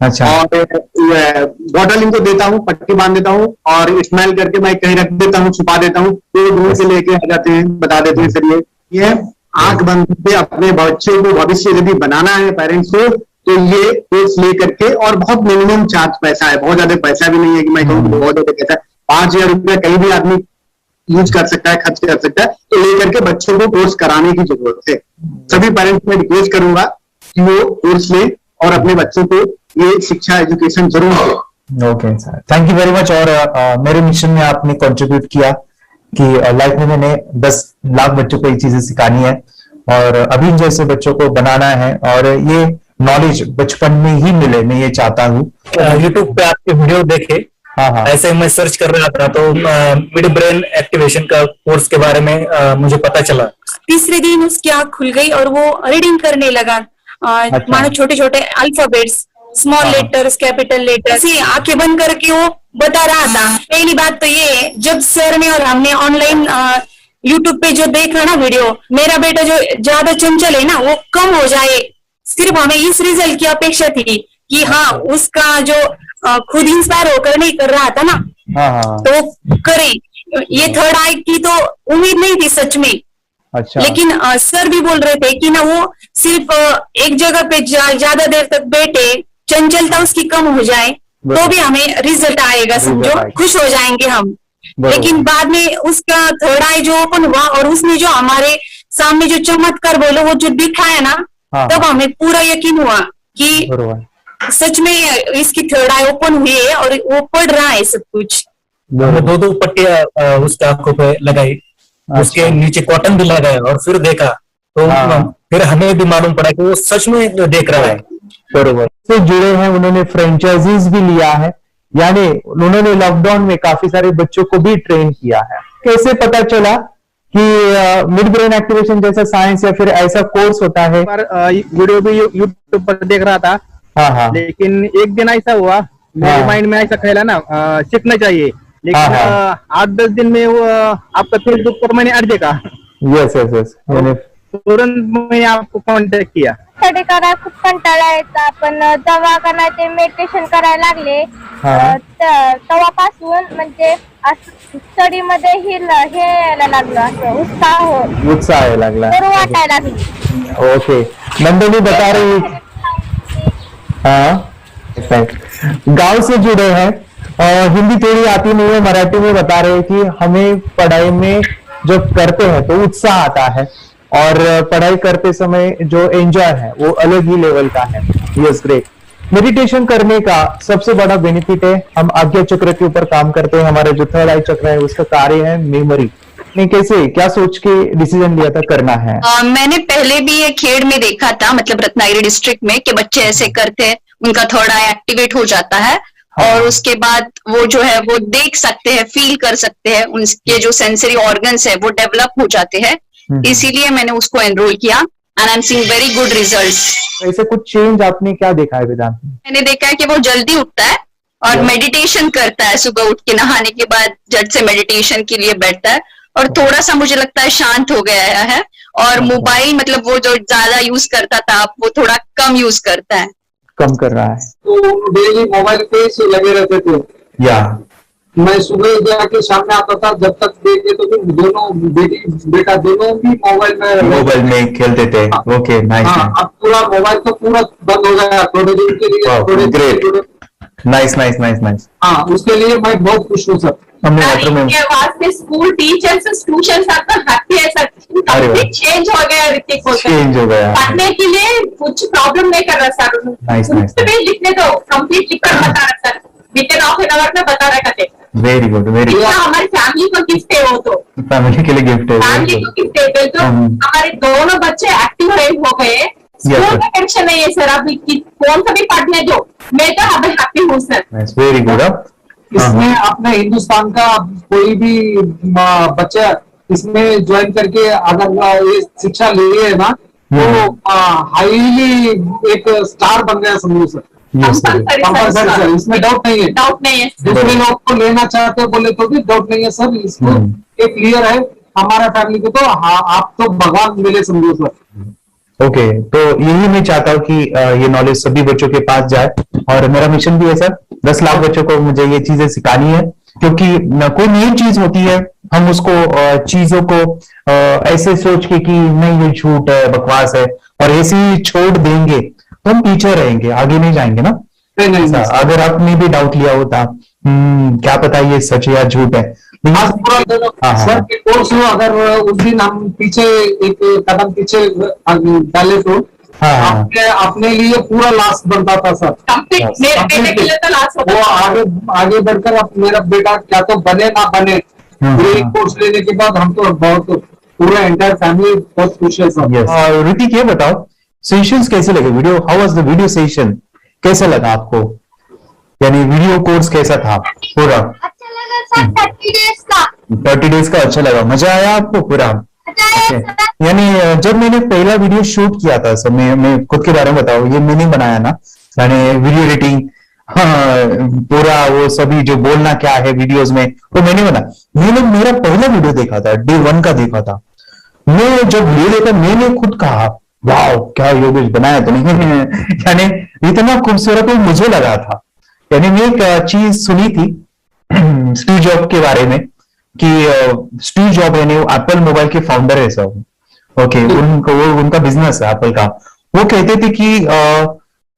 Speaker 6: अच्छा।
Speaker 15: और बॉटल इनको देता हूँ, पट्टी बांध देता हूँ और स्मेल करके मैं कहीं रख देता हूँ, छुपा देता हूँ, तो दूर से लेके आ जाते हैं, बता देते हैं सर ये आंख बंद करके अपने बच्चे को भविष्य यदि बनाना है पेरेंट्स को, तो ये कोर्स ले करके, और बहुत मिनिमम चार्ज पैसा है, बहुत ज्यादा पैसा भी नहीं है कि मैं कहूँ बहुत ज्यादा पैसा है। 5,000 रुपया कहीं भी आदमी यूज कर सकता है, खर्च कर सकता है, तो लेकर के बच्चों को कोर्स कराने की जरूरत है। सभी पेरेंट्स में रिक्वेस्ट करूंगा कि वो कोर्स ले और अपने बच्चों को ये शिक्षा एजुकेशन जरूर दे।
Speaker 6: Okay sir, thank you very much. और मेरे मिशन में आपने कंट्रीब्यूट किया कि लाइफ में मैंने 10 लाख बच्चों को ये चीजें सिखानी है और अभी जैसे बच्चों को बनाना है, और ये नॉलेज बचपन में ही मिले, मैं ये चाहता हूँ।
Speaker 16: यूट्यूब पे आपके वीडियो देखे,
Speaker 6: हाँ,
Speaker 16: ऐसे मैं सर्च कर रहा था तो मिड ब्रेन एक्टिवेशन का कोर्स के बारे में मुझे पता चला।
Speaker 17: तीसरे दिन उसकी आंख खुल गई और वो रीडिंग करने लगा। मानो छोटे छोटे alphabets, small letters, capital letters, आंखें बंद करके वो बता रहा था। पहली बात तो ये, जब सर ने और हमने ऑनलाइन यूट्यूब पे जो देखा ना वीडियो, मेरा बेटा जो ज्यादा चंचल है ना वो कम हो जाए, सिर्फ हमें इस रिजल्ट की अपेक्षा थी कि हाँ उसका जो खुद इंस्पायर होकर नहीं कर रहा था ना, तो करे। ये थर्ड आई की तो उम्मीद नहीं थी सच में।
Speaker 1: अच्छा।
Speaker 17: लेकिन सर भी बोल रहे थे कि ना वो सिर्फ एक जगह पे ज्यादा देर तक बैठे, चंचलता उसकी कम हो जाए तो भी हमें रिजल्ट आएगा, समझो खुश हो जाएंगे हम। लेकिन बाद में उसका थर्ड आई जो ओपन हुआ और उसने जो हमारे सामने जो चमत्कार बोलो वो जो दिखाया ना, तब हमें पूरा यकीन हुआ कि सच में इसकी थर्ड आई ओपन हुई है और वो पढ़ रहा है सब कुछ।
Speaker 16: दो पट्टियां उसके आंखों पे लगाई, उसके नीचे कॉटन भी लगाया और फिर देखा तो फिर हमें भी मालूम पड़ा कि वो सच में देख रहा है।
Speaker 1: बरोबर से जुड़े हैं, उन्होंने फ्रेंचाइजीज भी लिया है, यानी उन्होंने लॉकडाउन में काफी सारे बच्चों को भी ट्रेन किया है। कैसे पता चला कि मिड ब्रेन एक्टिवेशन जैसा साइंस या फिर ऐसा कोर्स होता है?
Speaker 18: वीडियो भी यूट्यूब पर देख रहा था।
Speaker 1: हाँ।
Speaker 18: लेकिन एक दिन ऐसा हुआ मेरे माइंड में ऐसा ख्याल है ना, सीखना चाहिए, लेकिन 8-10 दिन में वो आपका फेसबुक पर मैंने ऐड देखा।
Speaker 1: यस
Speaker 18: तुरंत मैंने आपको कॉन्टॅक्ट किया।
Speaker 10: स्टडी करायला खूप कंटाळा यायचा, पण जेव्हा का नाही ते मेडिटेशन करायला लागले तेव्हापासून म्हणजे स्टडी मध्ये हे यायला लागलं, असं उत्साह
Speaker 1: यायला लागला,
Speaker 10: बरं वाटायला लागली।
Speaker 1: ओके, मंडली बता रही, हाँ गांव से जुड़े हैं, हिंदी थोड़ी आती नहीं है, मराठी में बता रहे हैं कि हमें पढ़ाई में जब करते हैं तो उत्साह आता है और पढ़ाई करते समय जो एंजॉय है वो अलग ही लेवल का है। Yes great. मेडिटेशन करने का सबसे बड़ा बेनिफिट है, हम आज्ञा चक्र के ऊपर काम करते हैं, हमारा जो थर्ड आई चक्र है उसका कार्य है मेमोरी। कैसे क्या सोच के डिसीजन लिया था करना है?
Speaker 19: मैंने पहले भी ये खेड़ में देखा था, मतलब रत्नागिरी डिस्ट्रिक्ट में, कि बच्चे ऐसे करते हैं, उनका थर्ड आई एक्टिवेट हो जाता है और उसके बाद वो जो है वो देख सकते हैं, फील कर सकते हैं, उनके जो सेंसरी ऑर्गन्स है वो डेवलप हो जाते हैं। इसीलिए मैंने उसको एनरोल किया and I am seeing very good results.
Speaker 1: ऐसे कुछ चेंज आपने क्या देखा है वेदांत?
Speaker 19: मैंने देखा है कि वो जल्दी उठता है और मेडिटेशन करता है, सुबह उठ के नहाने के बाद झट से मेडिटेशन के लिए बैठता है और थोड़ा सा मुझे लगता है शांत हो गया है और मोबाइल मतलब वो जो ज्यादा यूज करता था वो थोड़ा कम यूज करता है,
Speaker 1: कम कर रहा है।
Speaker 15: तो डेली मोबाइल पे से लगे रहते थे,
Speaker 1: या
Speaker 15: मैं सुबह जाके सामने आता था, जब तक देखे तो फिर दोनों बेटा दोनों भी
Speaker 1: मोबाइल में खेलते थे। Okay nice.
Speaker 15: अब पूरा मोबाइल तो पूरा बंद हो गया थोड़े दिन के लिए।
Speaker 1: Great, nice nice nice nice.
Speaker 15: हाँ, उसके लिए मैं बहुत खुश हूँ सर।
Speaker 19: के वास्ते स्कूल टीचर्स ट्यूशन सबका हैप्पी है सर, कंप्लीट चेंज हो गया ऋतिक को,
Speaker 1: चेंज हो गया,
Speaker 19: पढ़ने के लिए कुछ प्रॉब्लम नहीं कर रहा सर।
Speaker 1: Nice nice.
Speaker 19: लिखने दो, कंप्लीट लिखकर बता रहा sir, with half an hour में बता रहा कहते।
Speaker 1: Very good, very good.
Speaker 19: हमारी फैमिली को गिफ्ट है, वो तो
Speaker 1: फैमिली के लिए गिफ्ट है,
Speaker 19: फैमिली को गिफ्ट है। तो हमारे दोनों बच्चे एक्टिव हो गए, स्कूल में टेंशन नहीं है सर, अभी कौन सा भी पढ़ने दो, मैं तो अभी हैप्पी हूँ सर।
Speaker 1: Very good.
Speaker 15: इसमें अपने हिंदुस्तान का कोई भी बच्चा इसमें ज्वाइन करके अगर ये शिक्षा ले है ना, तो हाईली एक स्टार बन गया समझो सर। कंपल्सरी सर, इसमें डाउट नहीं है,
Speaker 19: डाउट नहीं है।
Speaker 15: दूसरे लोग को लेना चाहते हो बोले तो भी डाउट नहीं है सर, इसको एक क्लियर है हमारा फैमिली को, तो आप तो भगवान मिले समझो सर।
Speaker 1: ओके, तो यही मैं चाहता हूँ कि ये नॉलेज सभी बच्चों के पास जाए और मेरा मिशन भी है सर, 10 लाख बच्चों को मुझे ये चीजें सिखानी है, क्योंकि कोई नई चीज होती है हम उसको चीजों को ऐसे सोच के कि नहीं ये झूठ है, बकवास है और ऐसे ही छोड़ देंगे तो हम पीछे रहेंगे, आगे नहीं जाएंगे ना।
Speaker 15: नहीं,
Speaker 1: अगर आपने भी डाउट लिया होता क्या पता ये सच या झूठ है,
Speaker 15: सर के कोर्स हो, अगर उस दिन हम पीछे एक कदम पीछे डाले तो अपने लिए पूरा लास्ट बनता था सर।
Speaker 19: मेरे बेटे के लिए तो लास्ट होता
Speaker 15: वो आगे बढ़कर अब मेरा बेटा क्या तो बने ना बने, ये कोर्स लेने के बाद हम तो बहुत पूरा एंटायर फैमिली बहुत खुश है सर।
Speaker 1: ऋतिक ये बताओ सेशंस कैसे लगे, video how was the video session, कैसा लगा आपको, यानी वीडियो कोर्स कैसा था पूरा?
Speaker 10: अच्छा लगा सर, 30 डेज का।
Speaker 1: 30 डेज का अच्छा लगा, मजा आया आपको पूरा? यानी जब मैंने पहला वीडियो शूट किया था सर, मैं खुद के बारे में बताओ, ये मैंने बनाया ना, यानी वीडियो एडिटिंग, पूरा वो सभी जो बोलना क्या है वीडियोस में वो मैंने बनाया। मैंने मेरा पहला वीडियो देखा था, डे 1 का देखा था, मैं जब वीडियो देखा मैंने खुद कहा
Speaker 20: वाह क्या योगेश बनाया तूने यानी इतना खूबसूरत वो मुझे लगा था। यानी मैं एक चीज सुनी थी स्टीव जॉब के बारे में कि स्टीव जॉब यानी एप्पल मोबाइल के फाउंडर है सब, ओके, उनका बिजनेस है एप्पल का। वो कहते थे कि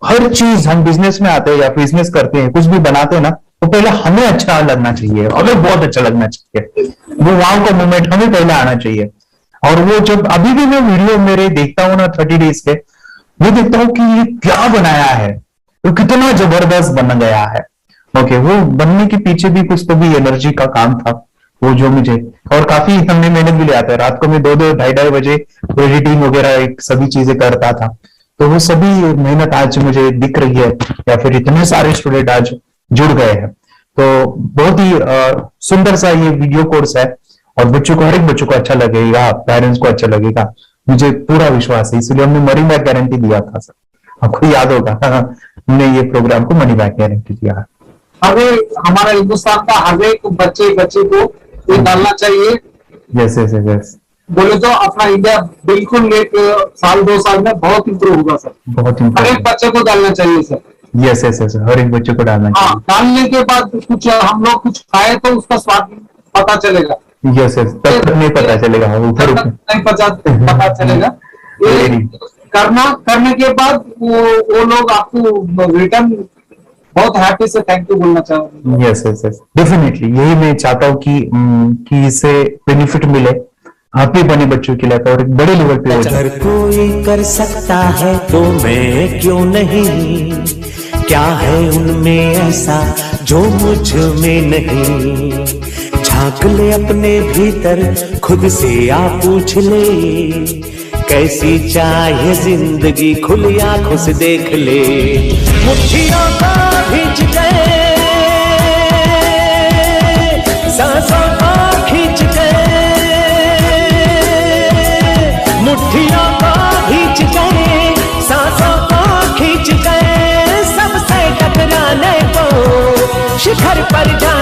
Speaker 20: हर चीज हम बिजनेस में आते हैं या बिजनेस करते हैं, कुछ भी बनाते हैं ना, तो पहले हमें अच्छा लगना चाहिए, हमें बहुत अच्छा लगना चाहिए, वो वाव का मोमेंट हमें पहले आना चाहिए। और वो जब अभी भी मैं वीडियो मेरे देखता हूँ ना 30 डेज के, वो देखता हूँ कि ये क्या बनाया है, तो कितना जबरदस्त बन गया है। ओके, वो बनने के पीछे भी कुछ तो भी एनर्जी का काम था वो जो मुझे, और काफी हमने मेहनत भी लिया था। रात को मैं 2-2 ढाई बजे एडिटिंग वगैरह सभी चीजें करता था, तो वो सभी मेहनत आज मुझे दिख रही है, या फिर इतने सारे स्टूडेंट आज जुड़ गए हैं। तो बहुत ही सुंदर सा ये वीडियो कोर्स है, और बच्चों को, हर एक बच्चों को अच्छा लगेगा, पेरेंट्स को अच्छा लगेगा, मुझे पूरा विश्वास है। इसलिए हमने मनी बैक गारंटी दिया था सर, आपको याद होगा हमने ये प्रोग्राम को मनी बैक गारंटी दिया है।
Speaker 15: हमें हमारा हिंदुस्तान का हर एक बच्चे को ये डालना चाहिए।
Speaker 20: यस यस यस,
Speaker 15: बोले तो अपना इंडिया बिल्कुल 1 साल 2 साल में बहुत इंप्रूव होगा सर,
Speaker 20: बहुत
Speaker 15: हर एक बच्चे को डालना चाहिए सर।
Speaker 20: यस यस यस, हर एक बच्चे को डालना चाहिए।
Speaker 15: डालने के बाद कुछ हम लोग कुछ खाए तो उसका स्वाद पता चलेगा।
Speaker 20: यस यस, तब नहीं पता चलेगा, ऊपर
Speaker 15: नहीं पता चलेगा। ये करने के बाद वो लोग आपको रिटर्न बहुत हैप्पी से थैंक यू बोलना चाहूंगा।
Speaker 20: यस यस यस, डेफिनेटली यही मैं चाहता हूँ कि इससे बेनिफिट मिले आप भी बने बच्चों के लिए, और एक बड़े लेवल पे हो जाए।
Speaker 2: अगर कोई कर सकता है तो मैं क्यों नहीं, क्या है उनमें ऐसा जो मुझ में नहीं। झांक ले अपने भीतर, खुद से आप पूछ ले, कैसी चाहे जिंदगी, खुली आंखों से देख ले। मुट्ठियों को खींच गए, सांसों को खींच गए, मुट्ठियों को खींच गए, सांसों को खींच गए, सबसे टकराने को शिखर पर जा